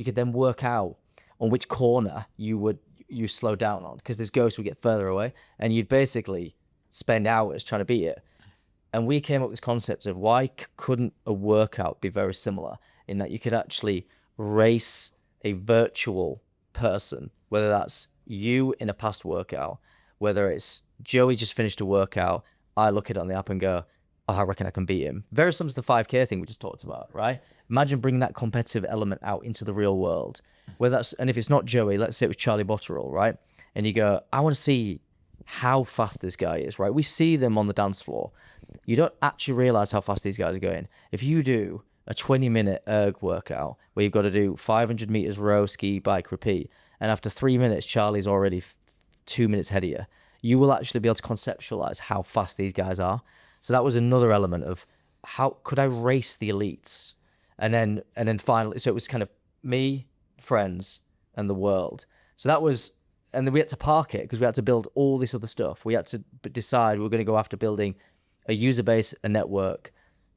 could then work out on which corner you slow down on, because this ghost would get further away, and you'd basically spend hours trying to beat it. And we came up with this concept of why couldn't a workout be very similar in that you could actually race a virtual person, whether that's you in a past workout, whether it's Joey just finished a workout, I look at it on the app and go, oh, I reckon I can beat him. Very similar to the 5K thing we just talked about, right? Imagine bringing that competitive element out into the real world. And if it's not Joey, let's say it was Charlie Botterill, right? And you go, I want to see how fast this guy is, right? We see them on the dance floor. You don't actually realize how fast these guys are going. If you do a 20-minute erg workout where you've got to do 500 meters row, ski, bike, repeat, and after 3 minutes, Charlie's already 2 minutes ahead of you, you will actually be able to conceptualize how fast these guys are. So that was another element of how could I race the elites? And then finally, so it was kind of me, friends, and the world. So that was, and then we had to park it because we had to build all this other stuff. We had to decide we were going to go after building a user base, a network,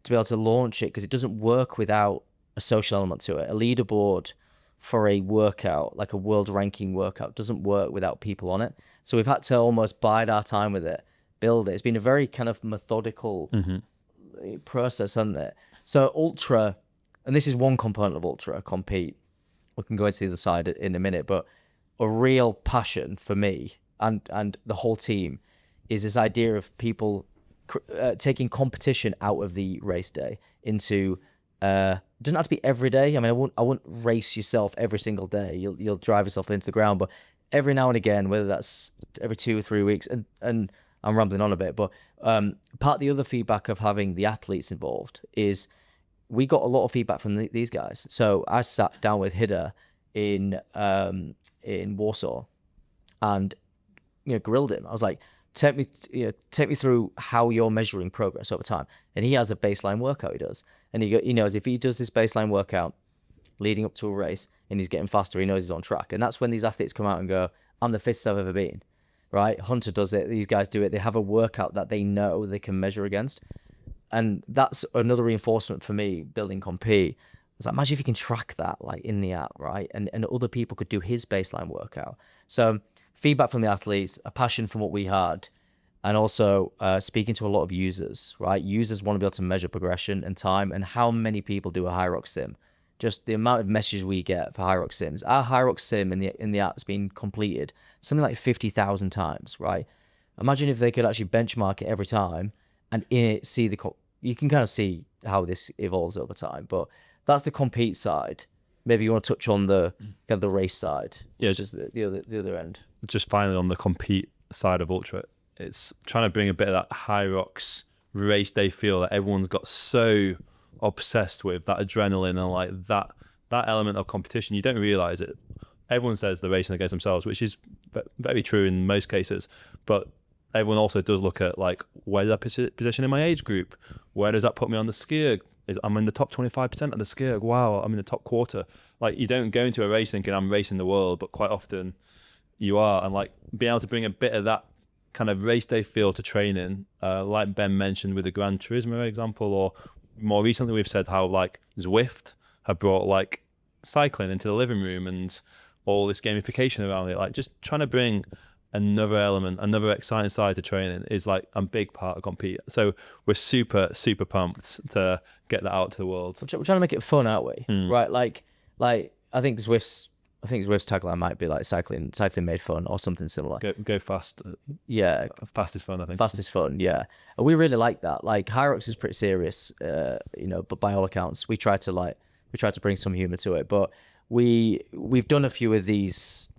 to be able to launch it, because it doesn't work without a social element to it. A leaderboard for a workout, like a world ranking workout, doesn't work without people on it. So we've had to almost bide our time with it, build it. It's been a very kind of methodical process, hasn't it? So Ultra, and this is one component of Ultra, compete. We can go into the other side in a minute, but a real passion for me and the whole team is this idea of people taking competition out of the race day into it doesn't have to be every day. I mean, I wouldn't race yourself every single day. You'll drive yourself into the ground, but every now and again, whether that's every 2 or 3 weeks, and I'm rambling on a bit, but part of the other feedback of having the athletes involved is we got a lot of feedback from these guys. So I sat down with Hida in Warsaw and grilled him. I was like, take me through how you're measuring progress over time. And he has a baseline workout he does, and he knows if he does this baseline workout leading up to a race and he's getting faster, he knows he's on track. And that's when these athletes come out and go, I'm the fittest I've ever been, right? Hunter does it, these guys do it, they have a workout that they know they can measure against. And that's another reinforcement for me building Compete. It's like, imagine if you can track that like in the app, right? And other people could do his baseline workout. So feedback from the athletes, a passion from what we had, and also speaking to a lot of users, right? Users want to be able to measure progression and time, and how many people do a Hyrox sim. Just the amount of messages we get for Hyrox sims. Our Hyrox sim in the app's been completed something like 50,000 times, right? Imagine if they could actually benchmark it every time and in it see you can kind of see how this evolves over time. But that's the Compete side. Maybe you want to touch on the race side. Yeah, just the other end. Just finally on the Compete side of Ultra, it's trying to bring a bit of that Hyrox race day feel that everyone's got so obsessed with, that adrenaline and like that element of competition. You don't realize it. Everyone says they're racing against themselves, which is very true in most cases, but everyone also does look at like, where does that position in my age group? Where does that put me on the skier? I'm in the top 25% of the skier. Wow, I'm in the top quarter. Like, you don't go into a race thinking I'm racing the world, but quite often you are. And like being able to bring a bit of that kind of race day feel to training, like Ben mentioned with the Gran Turismo example, or more recently we've said how like Zwift have brought like cycling into the living room and all this gamification around it. Like, just trying to bring another element, another exciting side to training is like a big part of Compete. So we're super pumped to get that out to the world. We're trying to make it fun, aren't we? Right? Like I think Zwift's tagline might be like cycling made fun or something similar. Go fast. Yeah, fast is fun. I think fast is fun. Yeah, and we really like that. Like, Hyrox is pretty serious, but by all accounts, we try to bring some humor to it. But we've done a few of these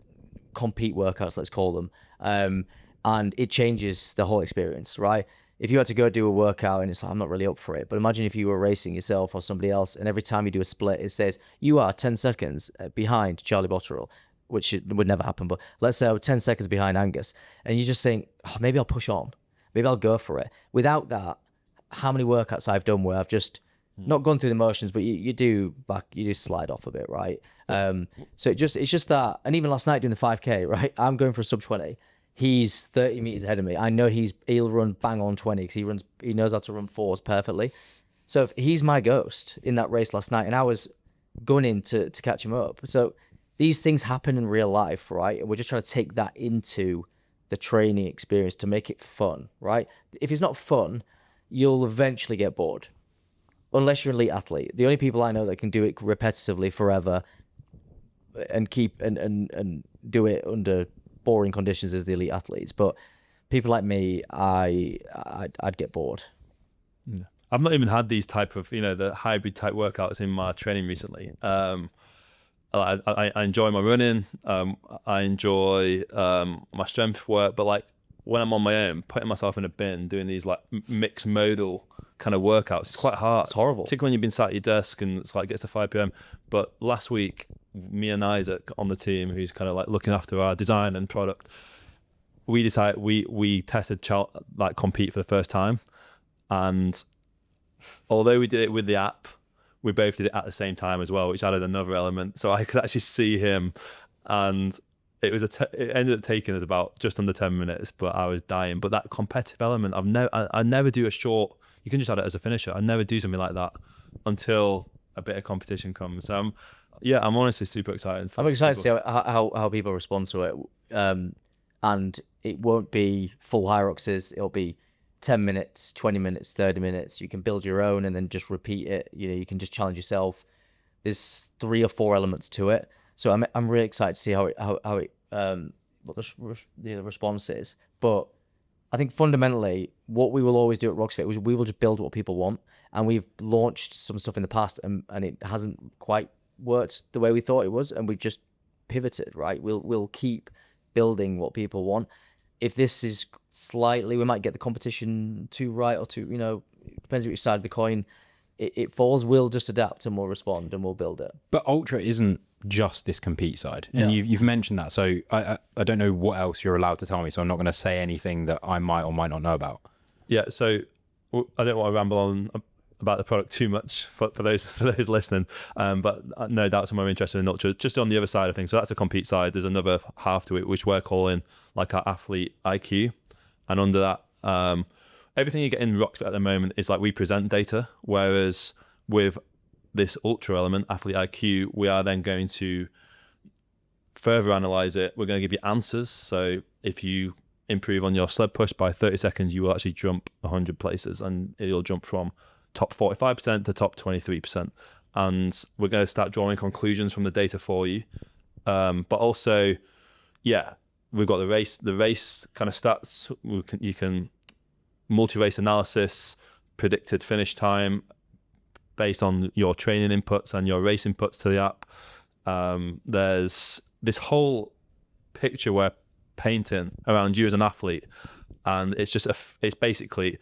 Compete workouts, let's call them, and it changes the whole experience, right? If you had to go do a workout and it's like, I'm not really up for it, but imagine if you were racing yourself or somebody else, and every time you do a split, it says you are 10 seconds behind Charlie Botterill, which would never happen, but let's say 10 seconds behind Angus, and you just think, oh, maybe I'll push on, maybe I'll go for it. Without that, how many workouts I've done where I've just not gone through the motions, but you do slide off a bit, right? So it's just that. And even last night doing the 5K, right? I'm going for a sub 20. He's 30 meters ahead of me. I know he'll run bang on 20 because he knows how to run fours perfectly. So if he's my ghost in that race last night, and I was gunning to catch him up. So these things happen in real life, right? And we're just trying to take that into the training experience to make it fun, right? If it's not fun, you'll eventually get bored. Unless you're an elite athlete. The only people I know that can do it repetitively forever and keep and do it under boring conditions is the elite athletes. But people like me, I'd get bored. Yeah. I've not even had these type of, the hybrid type workouts in my training recently. I enjoy my running. I enjoy my strength work, but like when I'm on my own, putting myself in a bin, doing these like mixed modal kind of workouts, it's quite hard. It's horrible. Particularly when you've been sat at your desk and it's like gets to 5 p.m. But last week, me and Isaac on the team, who's kind of like looking after our design and product, we decided we tested like Compete for the first time, and although we did it with the app, we both did it at the same time as well, which added another element. So I could actually see him, and it was it ended up taking us about just under 10 minutes, but I was dying. But that competitive element, I never do a short. You can just add it as a finisher. I never do something like that until a bit of competition comes. I'm honestly super excited. I'm excited to see how people respond to it. And it won't be full Hyroxes. It'll be 10 minutes, 20 minutes, 30 minutes. You can build your own and then just repeat it. You can just challenge yourself. There's 3 or 4 elements to it. So I'm really excited to see what the response is. But I think fundamentally, what we will always do at ROXFIT is we will just build what people want. And we've launched some stuff in the past and it hasn't quite worked the way we thought it was. And we just pivoted, right? We'll keep building what people want. If this is slightly, we might get the competition too right or too, depends which side of the coin it falls. We'll just adapt and we'll respond and we'll build it. But Ultra isn't just this compete side, and you've mentioned that. So I don't know what else you're allowed to tell me. So I'm not going to say anything that I might or might not know about. Yeah. So I don't want to ramble on about the product too much for those listening, but no doubt some are interested in Ultra. Just on the other side of things, so that's a compete side. There's another half to it which we're calling like our athlete IQ, and under that, everything you get in ROXFIT at the moment is like we present data, whereas with this Ultra element, athlete IQ, we are then going to further analyze it. We're going to give you answers. So if you improve on your sled push by 30 seconds, you will actually jump 100 places, and it'll jump from top 45% to top 23%. And we're going to start drawing conclusions from the data for you. But also, we've got the race kind of stats. You can multi-race analysis, predicted finish time based on your training inputs and your race inputs to the app. There's this whole picture we're painting around you as an athlete, and it's just it's basically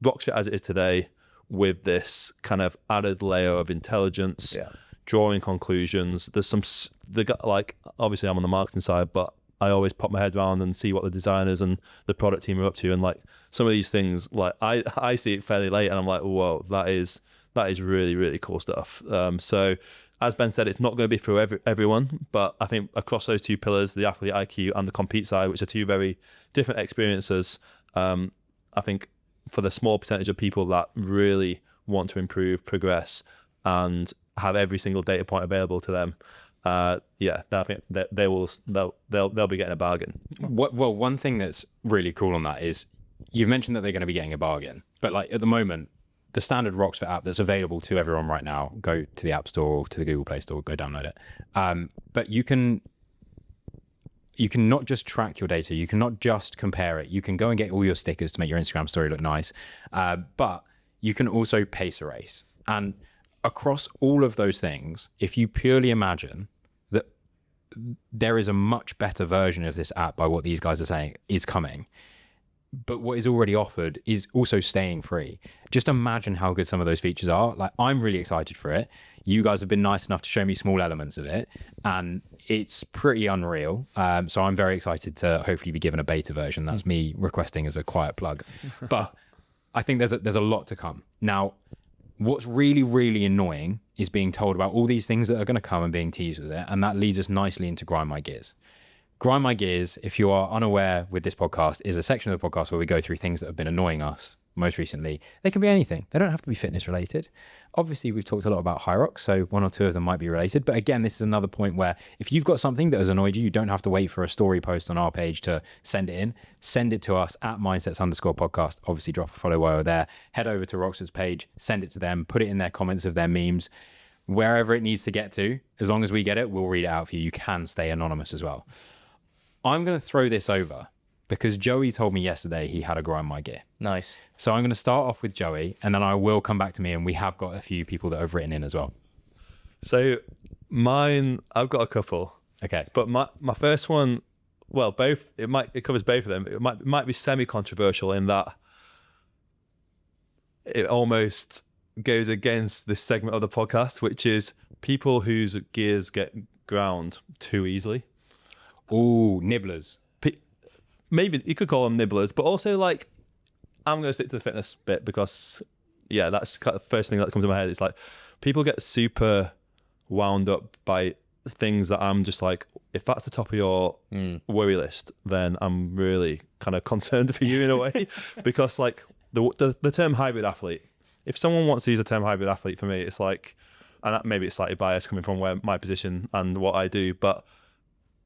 ROXFIT as it is today, with this kind of added layer of intelligence, drawing conclusions. There's like, obviously I'm on the marketing side, but I always pop my head around and see what the designers and the product team are up to. And like some of these things, like I see it fairly late and I'm like, whoa, that is really, really cool stuff. So as Ben said, it's not going to be for everyone, but I think across those two pillars, the athlete IQ and the compete side, which are two very different experiences, I think for the small percentage of people that really want to improve, progress, and have every single data point available to them, I think they'll be getting a bargain. Well, one thing that's really cool on that is you've mentioned that they're going to be getting a bargain, but like at the moment, the standard ROXFIT app that's available to everyone right now, go to the App Store or to the Google Play Store, go download it. But you can not just track your data, you can not just compare it, you can go and get all your stickers to make your Instagram story look nice, but you can also pace a race. And across all of those things, if you purely imagine that there is a much better version of this app by what these guys are saying is coming, but what is already offered is also staying free. Just imagine how good some of those features are. Like, I'm really excited for it. You guys have been nice enough to show me small elements of it, and it's pretty unreal. So I'm very excited to hopefully be given a beta version. That's me requesting as a quiet plug. But I think there's a lot to come. Now, what's really, really annoying is being told about all these things that are going to come and being teased with it. And that leads us nicely into Grind My Gears. Grind My Gears, if you are unaware with this podcast, is a section of the podcast where we go through things that have been annoying us most recently. They can be anything. They don't have to be fitness related. Obviously, we've talked a lot about Hyrox, so one or two of them might be related. But again, this is another point where if you've got something that has annoyed you, you don't have to wait for a story post on our page to send it in. Send it to us at MindSets_podcast. Obviously, drop a follow while you're there. Head over to ROXFIT's page, send it to them, put it in their comments of their memes. Wherever it needs to get to, as long as we get it, we'll read it out for you. You can stay anonymous as well. I'm going to throw this over because Joey told me yesterday he had a Grind My Gear. Nice. So I'm going to start off with Joey, and then I will come back to me, and we have got a few people that have written in as well. So mine, I've got a couple. Okay. But my first one, well, both, it covers both of them. It might be semi-controversial in that it almost goes against this segment of the podcast, which is people whose gears get ground too easily. Ooh, nibblers. Maybe you could call them nibblers, but also like, I'm going to stick to the fitness bit because, that's kind of the first thing that comes to my head. It's like people get super wound up by things that I'm just like, if that's the top of your worry list, then I'm really kind of concerned for you in a way because like the term hybrid athlete, if someone wants to use the term hybrid athlete for me, it's like, and maybe it's slightly biased coming from where my position and what I do, but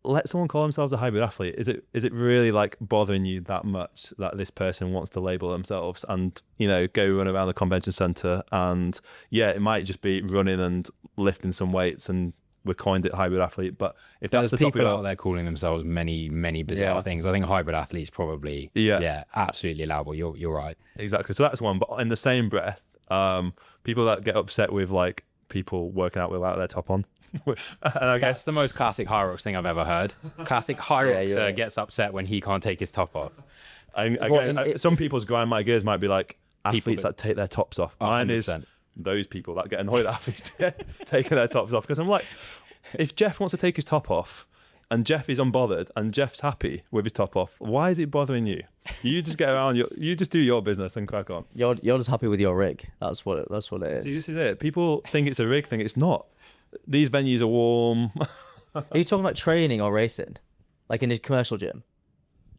let someone call themselves a hybrid athlete. Is it really like bothering you that much that this person wants to label themselves and, go run around the convention center and it might just be running and lifting some weights and we coined it hybrid athlete. But if there's that's the people out there calling themselves many, many bizarre things, I think hybrid athlete's probably absolutely allowable. You're right. Exactly. So that's one. But in the same breath, people that get upset with like people working out without their top on. And I That's guess the most classic Hyrox thing I've ever heard. Classic Hyrox gets upset when he can't take his top off. some people's grind my gears might be like athletes do. that take their tops off. Mine is 100%. those people that get annoyed at athletes taking their tops off. Because I'm like, if Jeff wants to take his top off and Jeff is unbothered and Jeff's happy with his top off, why is it bothering you? You just get around, you just do your business and crack on. You're just happy with your rig. That's what it is. See, this is it. People think it's a rig thing. It's not. These venues are warm. Are you talking about training or racing? Like in a commercial gym?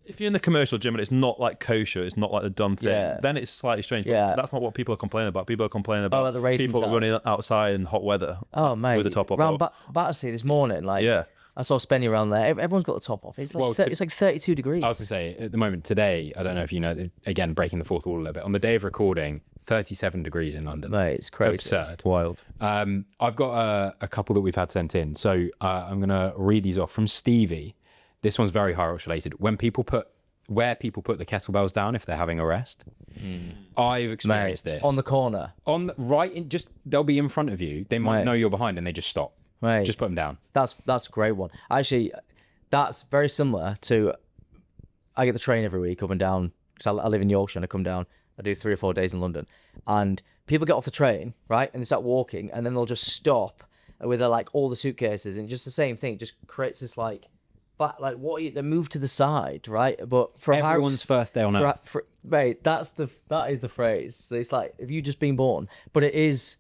If you're in the commercial gym and it's not like kosher, it's not like the done thing, Yeah. then it's slightly strange. But Yeah. that's not what people are complaining about. People are complaining about the racing people side. running outside in hot weather. Oh, mate. With the top off. Round Battersea this morning, like, Yeah. I saw Spenny around there. Everyone's got the top off. It's like, Well, it's like 32 degrees. I was going to say, at the moment today, I don't know if you know, again, breaking the fourth wall a little bit. On the day of recording, 37 degrees in London. Mate, it's crazy. Absurd. Wild. I've got a couple that we've had sent in. So I'm going to read these off from Stevie. This one's very Hyrox related. Where people put the kettlebells down if they're having a rest. I've experienced this. On the corner. They'll be in front of you. They might know you're behind and they just stop. Right. Just put them down. That's a great one. Actually, that's very similar to, I get the train every week up and down, because I live in Yorkshire and I come down, I do 3 or 4 days in London, and people get off the train, right, and they start walking, and then they'll just stop with like all the suitcases, and just the same thing, just creates this like, but like they move to the side, right? But for Everyone's first day on earth. Mate, that is the phrase. So it's like, if you just been born, but it is.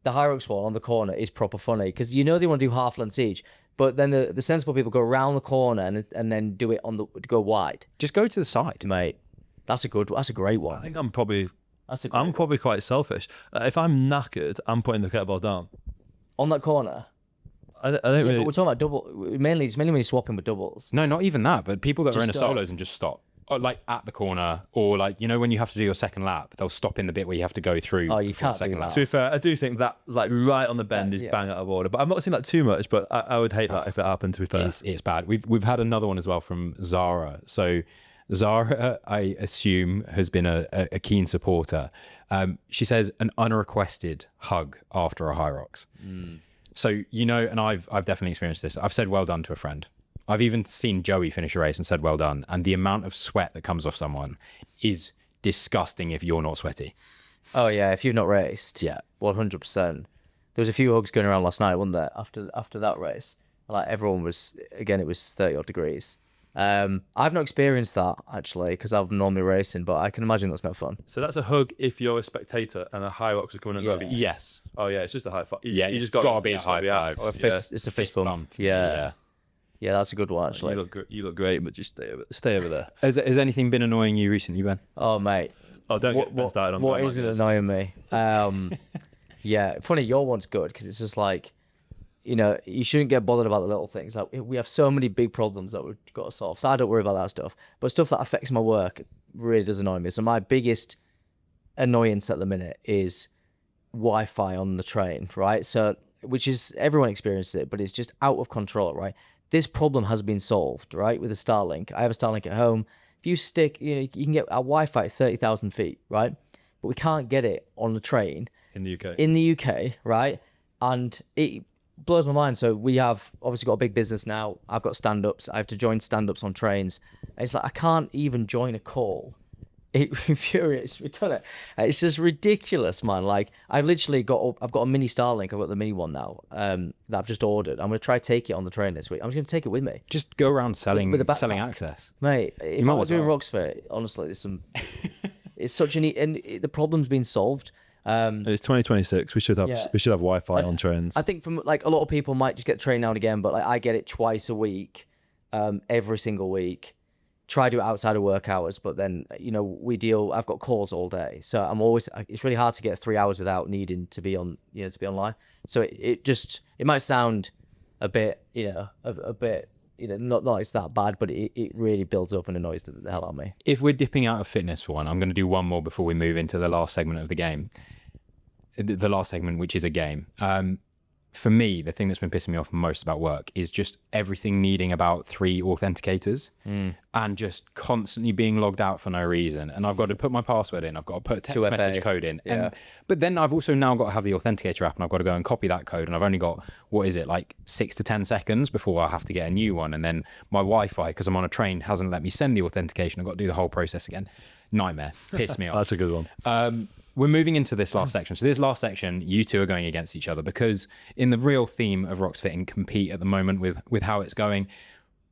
The Hyrox one on the corner is proper funny because they want to do half lengths each, but then the sensible people go around the corner and then do it go wide. Just go to the side. Mate, that's a great one. I think I'm probably I'm probably quite selfish. If I'm knackered, I'm putting the kettlebell down. On that corner. I don't Yeah, really. but we're talking about double. Mainly when you're swapping with doubles. No, not even that, but people that are in a Just, solos and just stop. Or like at the corner, or like, when you have to do your second lap, they'll stop in the bit where you have to go through. Oh, you before can't the second do lap. that. To be fair, I do think that like right on the bend is Yeah. bang out of order. But I'm not seeing that too much. But I would hate that if it happened. To be fair, It's bad. We've had another one as well from Zara. So Zara, I assume, has been a keen supporter. She says an unrequested hug after a Hyrox. So and I've definitely experienced this. I've said well done to a friend. I've even seen Joey finish a race and said well done. And the amount of sweat that comes off someone is disgusting if you're not sweaty. Oh yeah, if you've not raced. Yeah. 100%. There was a few hugs going around last night, wasn't there? After that race, like everyone was. Again, it was 30 odd degrees. I've not experienced that actually because I'm normally racing, but I can imagine that's no fun. so that's a hug if you're a spectator and a Hyrox are coming and grabbing you. Yes. Oh yeah, it's just a high five. Yeah, you it's just got gotta be a it's gotta high out. five. Or a fist, it's a fist bump. Yeah. Yeah, that's a good one actually. You look great, but just stay over there. Has anything been annoying you recently, Ben? Oh mate, Oh, don't get Ben started on what grandma isn't gears. annoying me? Yeah, funny. Your one's good because it's just like, you shouldn't get bothered about the little things. Like, we have so many big problems that we've got to solve. So I don't worry about that stuff. But stuff that affects my work really does annoy me. So my biggest annoyance at the minute is Wi-Fi on the train, right? So, which is, everyone experiences it, but it's just out of control, right? This problem has been solved, right? With a Starlink. I have a Starlink at home. If you stick, you can get our Wi-Fi at 30,000 feet, right? But we can't get it on the train in the UK. in the UK, right? And it blows my mind. So we have obviously got a big business now. I've got stand-ups. I have to join stand-ups on trains. And it's like I can't even join a call. It infuriates me, doesn't it? It's just ridiculous, man. Like I've got a mini Starlink. I've got the mini one now that I've just ordered. I'm gonna try to take it on the train this week. I'm just gonna take it with me, Just go around selling With a backpack. selling access. mate. If might I was as doing well. ROXFIT, honestly, there's some. It's such the problem's been solved. It's 2026. We should have Yeah. Wi-Fi on trains. I think from like a lot of people might just get the train now and again, but like I get it twice a week, every single week. Try to do it outside of work hours, but then I've got calls all day, so it's really hard to get 3 hours without needing to be on to be online. So it might sound a bit not it's that bad, but it really builds up and annoys the hell out of me. If we're dipping out of fitness for one, I'm going to do one more before we move into the last segment of the game. The last segment, which is a game. for me, the thing that's been pissing me off most about work is just everything needing about 3 authenticators and just constantly being logged out for no reason. And I've got to put my password in. I've got to put a text 2FA. message code in. Yeah. But then I've also now got to have the authenticator app and I've got to go and copy that code. And I've only got, what is it, like 6 to 10 seconds before I have to get a new one. And then my Wi-Fi, because I'm on a train, hasn't let me send the authentication. I've got to do the whole process again. Nightmare. Pissed me off. That's a good one. We're moving into this last section. So this last section, you two are going against each other because in the real theme of ROXFIT and compete at the moment with how it's going,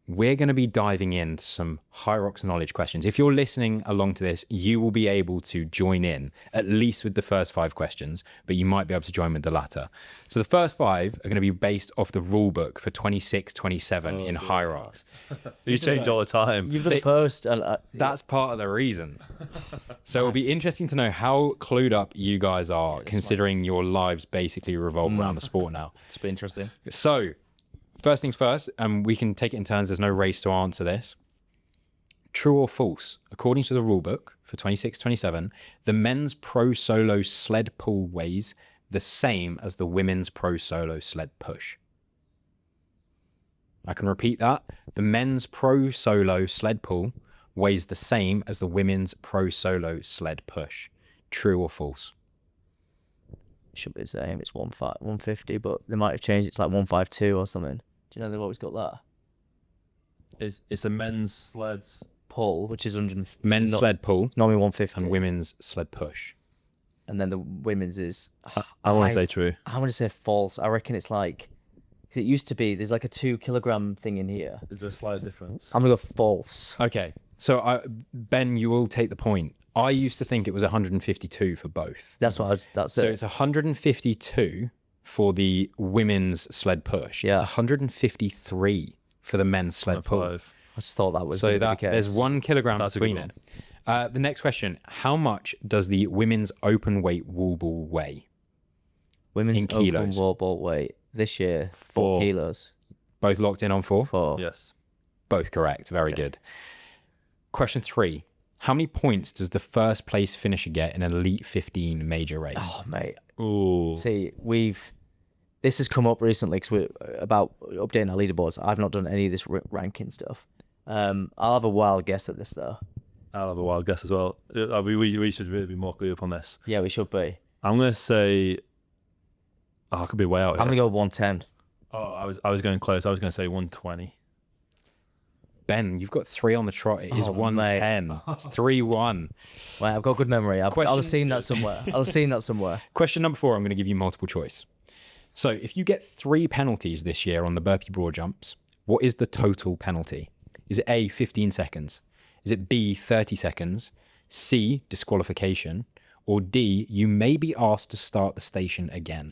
we're going to be diving into some Hyrox knowledge questions. If you're listening along to this, you will be able to join in at least with the first 5 questions, but you might be able to join with the latter. So the first 5 are going to be based off the rule book for 26-27 in Hyrox. You change all the time. You've got a post. That's part of the reason. So it'll be interesting to know how clued up you guys are, considering your lives basically revolve around the sport now. It's been interesting. So first things first, and we can take it in turns. There's no race to answer this. True or false? According to the rule book for 26-27, the men's pro solo sled pull weighs the same as the women's pro solo sled push. I can repeat that. The men's pro solo sled pull weighs the same as the women's pro solo sled push. True or false? Should be the same. It's 150, but they might have changed it to like 152 or something. Do you know they've always got that? It's a men's sleds. Pull, which is 100. Men's sled pull Normally 150. and women's sled push. And then the women's is. I want to say true. I want to say false. I reckon it's like. Because it used to be, there's like a 2 kilogram thing in here. Is there a slight difference? I'm going to go false. Okay. So, Ben, you will take the point. I used to think it was 152 for both. That's what that's So it. it's 152 for the women's sled push. Yeah. It's 153 for the men's sled pull. 5. I just thought that was So gonna be the that case. there's 1 kilogram That's a good between it. The next question: how much does the women's open weight wall ball weigh? Women's in kilos. open wall ball weight this year 4 4. kilos. Both locked in on 4? 4. Yes. Both correct. Very good. Question 3: how many points does the first place finisher get in an Elite 15 major race? Oh mate, Ooh. see this has come up recently because we're about updating our leaderboards. I've not done any of this ranking stuff. I'll have a wild guess at this though. I'll have a wild guess as well. We should really be more clued up on this. Yeah, we should be. I'm gonna say. I could be way out here. I'm gonna go 110. Oh, I was going close. I was gonna say 120. Ben, you've got 3 on the trot. It is Oh, 110. It's 3-1. Right, I've got good memory. I'll Question- have seen that somewhere. I'll have seen that somewhere. Question number 4, I'm going to give you multiple choice. So if you get 3 penalties this year on the burpee broad jumps, what is the total penalty? Is it A, 15 seconds? Is it B, 30 seconds? C, disqualification? Or D, you may be asked to start the station again?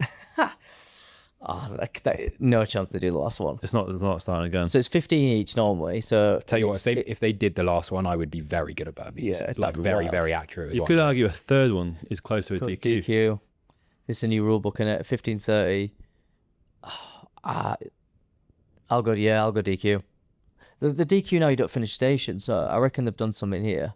No chance they do the last one. It's not starting again. So it's 15 each normally. So Tell you what, if they did the last one, I would be very good at burpees. Yeah, like that'd be very, wild. very accurate. with You one. could argue a third one is closer to DQ. DQ. This is a new rule book in it. 15:30. I'll go DQ. The DQ now you don't finish station, so I reckon they've done something here.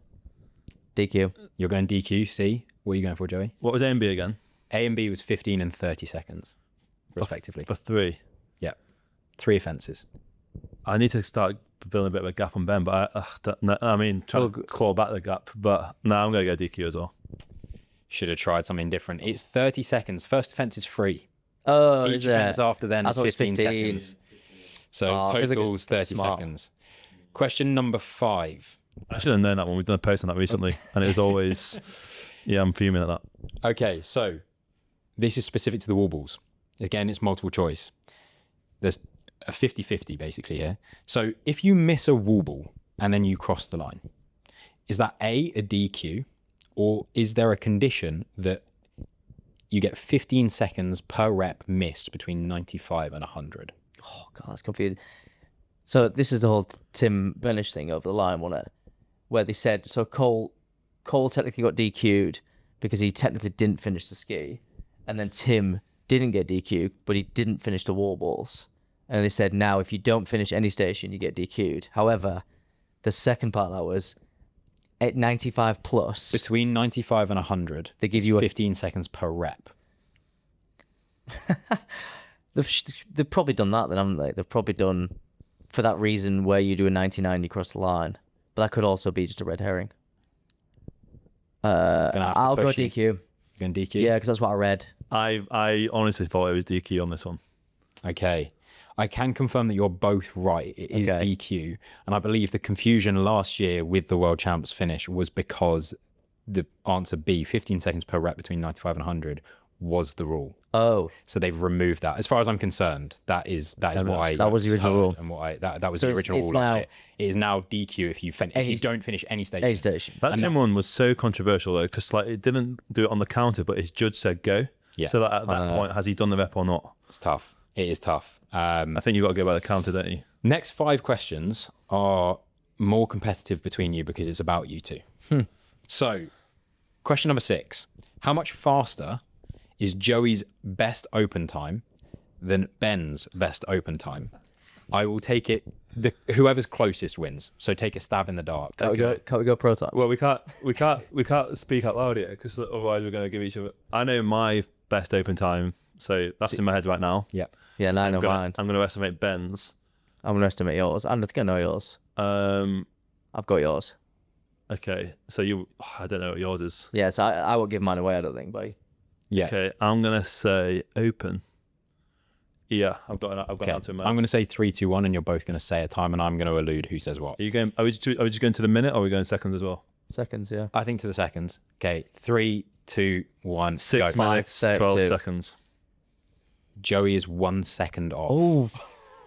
DQ. You're going DQ, C. What are you going for, Joey? What was A and B again? A and B was 15 and 30 seconds, respectively. For 3. Yeah. 3 offences. I need to start building a bit of a gap on Ben, but trying to claw back the gap. But no, I'm going to go DQ as well. Should have tried something different. It's 30 seconds. First offence is free. Oh, Each is it? offence after then I is thought it was 15 15. seconds. So Oh, I feel like it's total's 30 smart. seconds. Question number 5. I should have known that one. We've done a post on that recently, and it was always, yeah, I'm fuming at that. Okay, so this is specific to the wall balls. Again, it's multiple choice. There's a 50-50 basically here. So if you miss a wall ball and then you cross the line, is that A, a DQ, or is there a condition that you get 15 seconds per rep missed between 95 and 100? Oh god, that's confusing. So this is the whole Tim Burnish thing over the line, wasn't it? Where they said so Cole technically got DQ'd because he technically didn't finish the ski, and then Tim didn't get DQ'd, but he didn't finish the wall balls. And they said now if you don't finish any station, you get DQ'd. However, the second part of that was at 95 plus. Between 95 and 100, They give it's you a 15 seconds per rep. They've probably done that then, haven't they? They've probably done for that reason where you do a 99, you cross the line. But that could also be just a red herring. I'll go DQ. You're going DQ? Yeah, because that's what I read. I honestly thought it was DQ on this one. Okay. I can confirm that you're both right. It is Okay. DQ. And I believe the confusion last year with the world champs finish was because the answer B, 15 seconds per rep between 95 and 100, was the rule. Oh, So they've removed that. As far as I'm concerned, that is what I that was the original heard rule. and what that was So the it's- original it's rule last now- year. It is now DQ if you don't finish any station. A station. That Tim one was so controversial though, because like it didn't do it on the counter, but his judge said go. Yeah. So that at that point, has he done the rep or not? It's tough. It is tough. I think you've got to go by the counter, don't you? Next 5 questions are more competitive between you because it's about you two. So, question number 6. How much faster is Joey's best open time than Ben's best open time? I will take it. Whoever's closest wins. So take a stab in the dark. Can't we go pro time? Well, we can't speak out loud here because otherwise we're going to give each other. I know my best open time, so that's in my head right now. Yep. Yeah, and I know mine. I'm going to estimate Ben's. I'm going to estimate yours. I don't think I know yours. I've got yours. Okay, so I don't know what yours is. Yeah, so I won't give mine away, I don't think, but Yeah. Okay, I'm going to say open. Yeah, I've got an answer in mind. I'm going to say 3, 2, 1, and you're both going to say a time, and I'm going to allude who says what. Are we just going to the minute, or are we going seconds as well? seconds, yeah. I think to the seconds. Okay, 3, 2, 1, 6 go. minutes, 5, 12 2. seconds. Joey is 1 second off. Oh,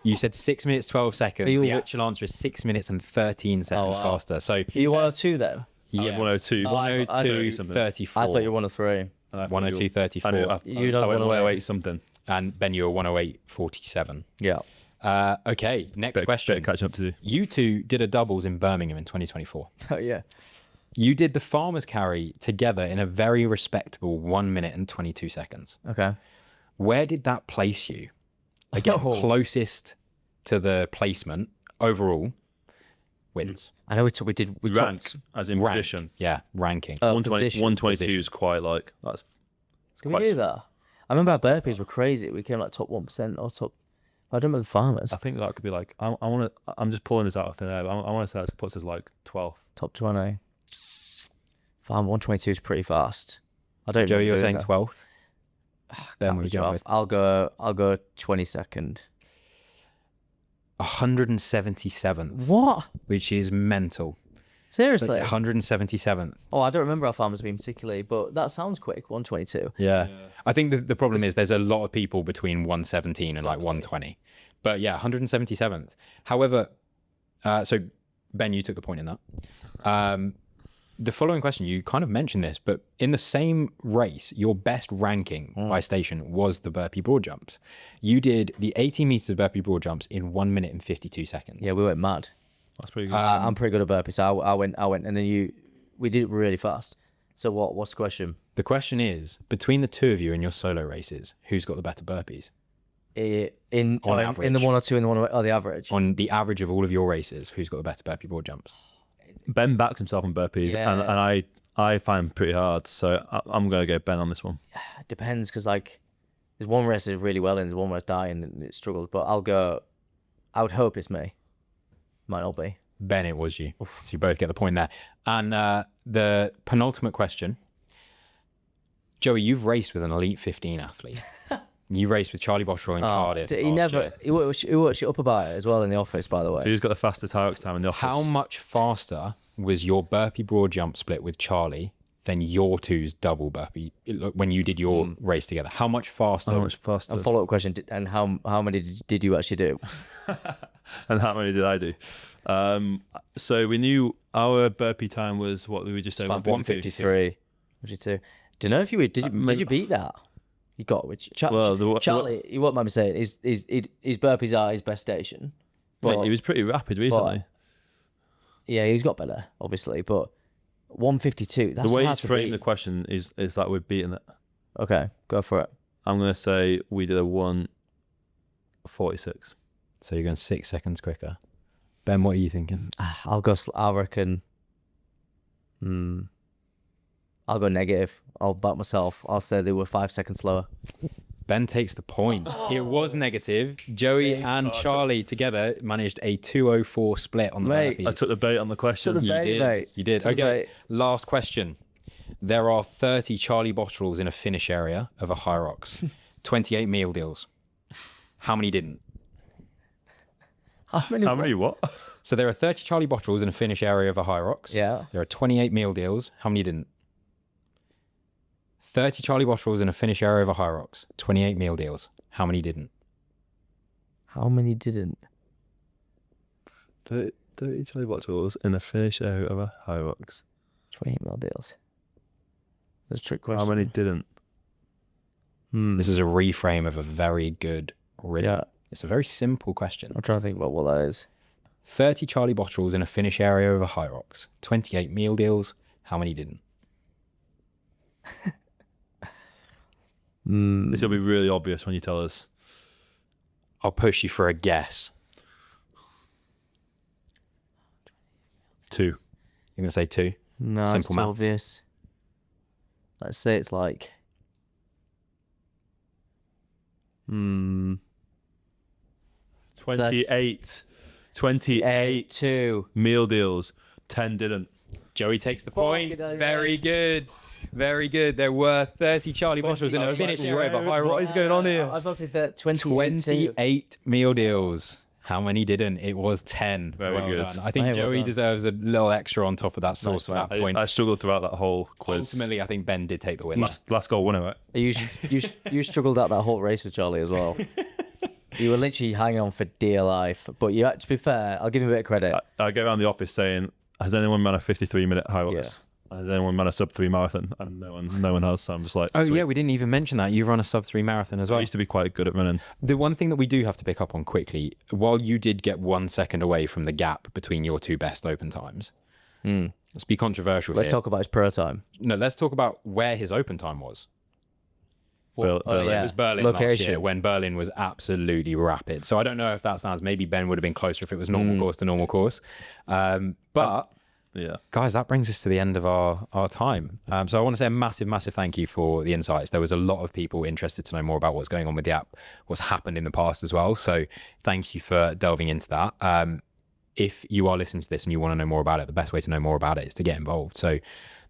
You said 6 minutes, 12 seconds. You- The actual answer is 6 minutes and 13 seconds wow. faster. So, you 102 then? I was yeah. 102. I 102, something. 34. I thought you were 103. 102, 34. You don't I went wanna wait. 108 something. And Ben, you were 108, 47. Yeah. Okay, next question. Bit catching up to do. You two did a doubles in Birmingham in 2024. Oh, yeah. You did the farmer's carry together in a very respectable 1 minute and 22 seconds. Okay. Where did that place you? Again, Oh. closest to the placement overall wins. I know we did. We Rank, talked. as in Rank. position. Yeah, ranking. 120, 122 Position. is quite like, that's Can quite we do that? I remember our burpees were crazy. We came like top 1% or top. I don't remember the farmers. I think that could be like, I'm just pulling this out of thin air, but I want to say that puts us like 12th. Top 20. Farm 122 is pretty fast. I don't. Joey, remember you're doing saying that. 12th? Ben, Can't what be you going off. with? I'll go 22nd. 177th, What? which is mental. Seriously? 177th. Oh, I don't remember our farmers being particularly, but that sounds quick. 122. Yeah. I think the problem is there's a lot of people between 117 and like 120. But yeah, 177th. However, so Ben, you took the point in that. The following question, you kind of mentioned this, but in the same race, your best ranking by station was the burpee broad jumps. You did the 80 meters of burpee broad jumps in 1 minute and 52 seconds. Yeah, we went mad. That's pretty good. I'm pretty good at burpees. So I went, and then we did it really fast. So what's the question? The question is, between the two of you in your solo races, who's got the better burpees? In On the average. 102 and the 108, the average. On the average of all of your races, who's got the better burpee broad jumps? Ben backs himself on burpees, Yeah. and I find pretty hard, so I'm going to go Ben on this one. It depends because like there's one race that did really well and there's one where it's dying and it struggles. But I would hope it's me. Might not be. Ben, it was you. So you both get the point there. And the penultimate question. Joey, you've raced with an Elite 15 athlete. You raced with Charlie Botterill in Cardiff. He last never. year. He works you up about it as well in the office, by the way. Who's got the fastest Hyrox time in the office? How much faster was your burpee broad jump split with Charlie than your two's double burpee when you did your race together? How much faster? How much faster? A follow up question: and how many did you actually do? And how many did I do? So we knew our burpee time was what we were just saying. About 153. 152. Do you know if you did you beat that? You got which Charlie? You won't mind me saying his burpees are his best station. But he was pretty rapid recently. Yeah, he's got better, obviously, but 152. That's The way hard he's to framed beat. the question is that we've beaten it. Okay, go for it. I'm going to say we did a 1:46. So you're going 6 seconds quicker. Ben, what are you thinking? I reckon. I'll go negative. I'll back myself. I'll say they were 5 seconds slower. Ben takes the point. It was negative. Joey and Charlie together managed a 204 split on the Mate, burpees. I took the bait on the question. Took the bait. You did. Mate. You did. Took the Okay. bait. Last question. There are 30 Charlie bottles in a finish area of a Hyrox. 28 meal deals. How many didn't? How many what? So there are 30 Charlie bottles in a finish area of a Hyrox. Yeah. There are 28 meal deals. How many didn't? 30 Charlie bottles in a finish area of a Hyrox. 28 meal deals. How many didn't? How many didn't? 30 Charlie bottles in the finish area of a Hyrox. 28 mil deals. That's a trick question. How many didn't? This is a reframe of a very good riddle. Yeah. It's a very simple question. I'm trying to think about what that is. 30 Charlie bottles in a finish area of a Hyrox. 28 meal deals. How many didn't? This will be really obvious when you tell us. I'll push you for a guess. 2. You're going to say 2? No, Simple it's too maths. obvious. Let's say it's like... 28 2. meal deals. 10 didn't. Joey takes the point. Fucking hell, Very good. Very good. There were 30 Charlie bottles in a finish area of a Hyrox. What is going on here? I was about to say that 28. 28 meal deals. How many didn't? It was 10. Very good. Done. I think Mate, well Joey done. deserves a little extra on top of that sauce for that point. I struggled throughout that whole quiz. Ultimately, I think Ben did take the win. Last goal winner, right? You struggled out that whole race with Charlie as well. You were literally hanging on for dear life. But you, to be fair, I'll give you a bit of credit. I go around the office saying, has anyone run a 53-minute Hyrox? Yeah. Has anyone run a sub-3 marathon? And no one has, so I'm just like, Oh, sweet. yeah, we didn't even mention that. You run a sub-3 marathon as well. I used to be quite good at running. The one thing that we do have to pick up on quickly, while you did get 1 second away from the gap between your two best open times, let's be controversial Let's here. talk about his pro time. No, let's talk about where his open time was. Berlin. yeah. It was Berlin last Location. year when Berlin was absolutely rapid. So I don't know if that sounds, maybe Ben would have been closer if it was normal course to normal course. But Yeah. guys, that brings us to the end of our time. So I want to say a massive, massive thank you for the insights. There was a lot of people interested to know more about what's going on with the app, what's happened in the past as well. So thank you for delving into that. If you are listening to this and you want to know more about it, the best way to know more about it is to get involved. So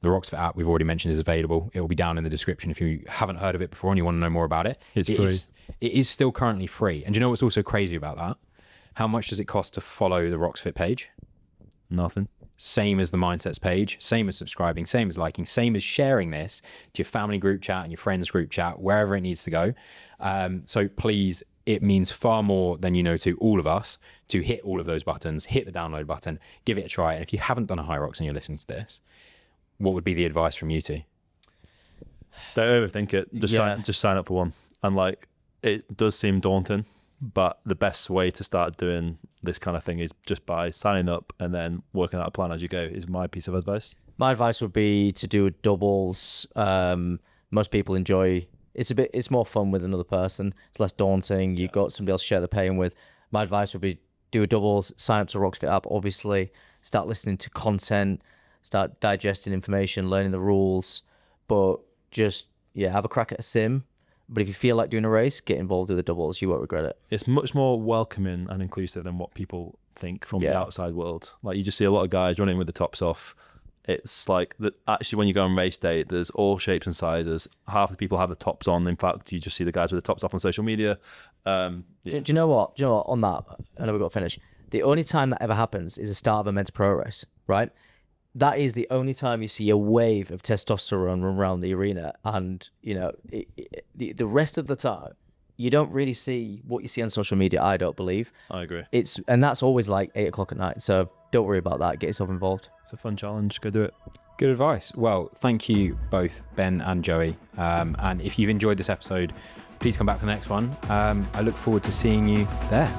the ROXFIT app, we've already mentioned, is available. It will be down in the description if you haven't heard of it before and you want to know more about it. It's free. It is still currently free. And do you know what's also crazy about that? How much does it cost to follow the ROXFIT page? Nothing. Same as the MindSets page, same as subscribing, same as liking, same as sharing this to your family group chat and your friends group chat, wherever it needs to go. So please, it means far more than you know to all of us to hit all of those buttons, hit the download button, give it a try. And if you haven't done a Hyrox and you're listening to this, what would be the advice from you two? Don't overthink it. Just sign up for one. And like, it does seem daunting, but the best way to start doing this kind of thing is just by signing up and then working out a plan as you go, is my piece of advice. My advice would be to do doubles. Most people enjoy. It's more fun with another person. It's less daunting. You've got somebody else to share the pain with. My advice would be do a doubles. Sign up to ROXFIT app. Obviously, start listening to content. Start digesting information, learning the rules. But just have a crack at a sim. But if you feel like doing a race, get involved with the doubles. You won't regret it. It's much more welcoming and inclusive than what people think from the outside world. Like, you just see a lot of guys running with the tops off. It's like that. Actually, when you go on race day, there's all shapes and sizes. Half the people have the tops on. In fact, you just see the guys with the tops off on social media. Do you know what? On that, I know we've got to finish. The only time that ever happens is the start of a men's pro race, right? That is the only time you see a wave of testosterone run around the arena. And, the rest of the time, you don't really see what you see on social media, I don't believe. I agree. And that's always like 8 o'clock at night. So don't worry about that. Get yourself involved. It's a fun challenge. Go do it. Good advice. Well, thank you both, Ben and Joey. And if you've enjoyed this episode, please come back for the next one. I look forward to seeing you there.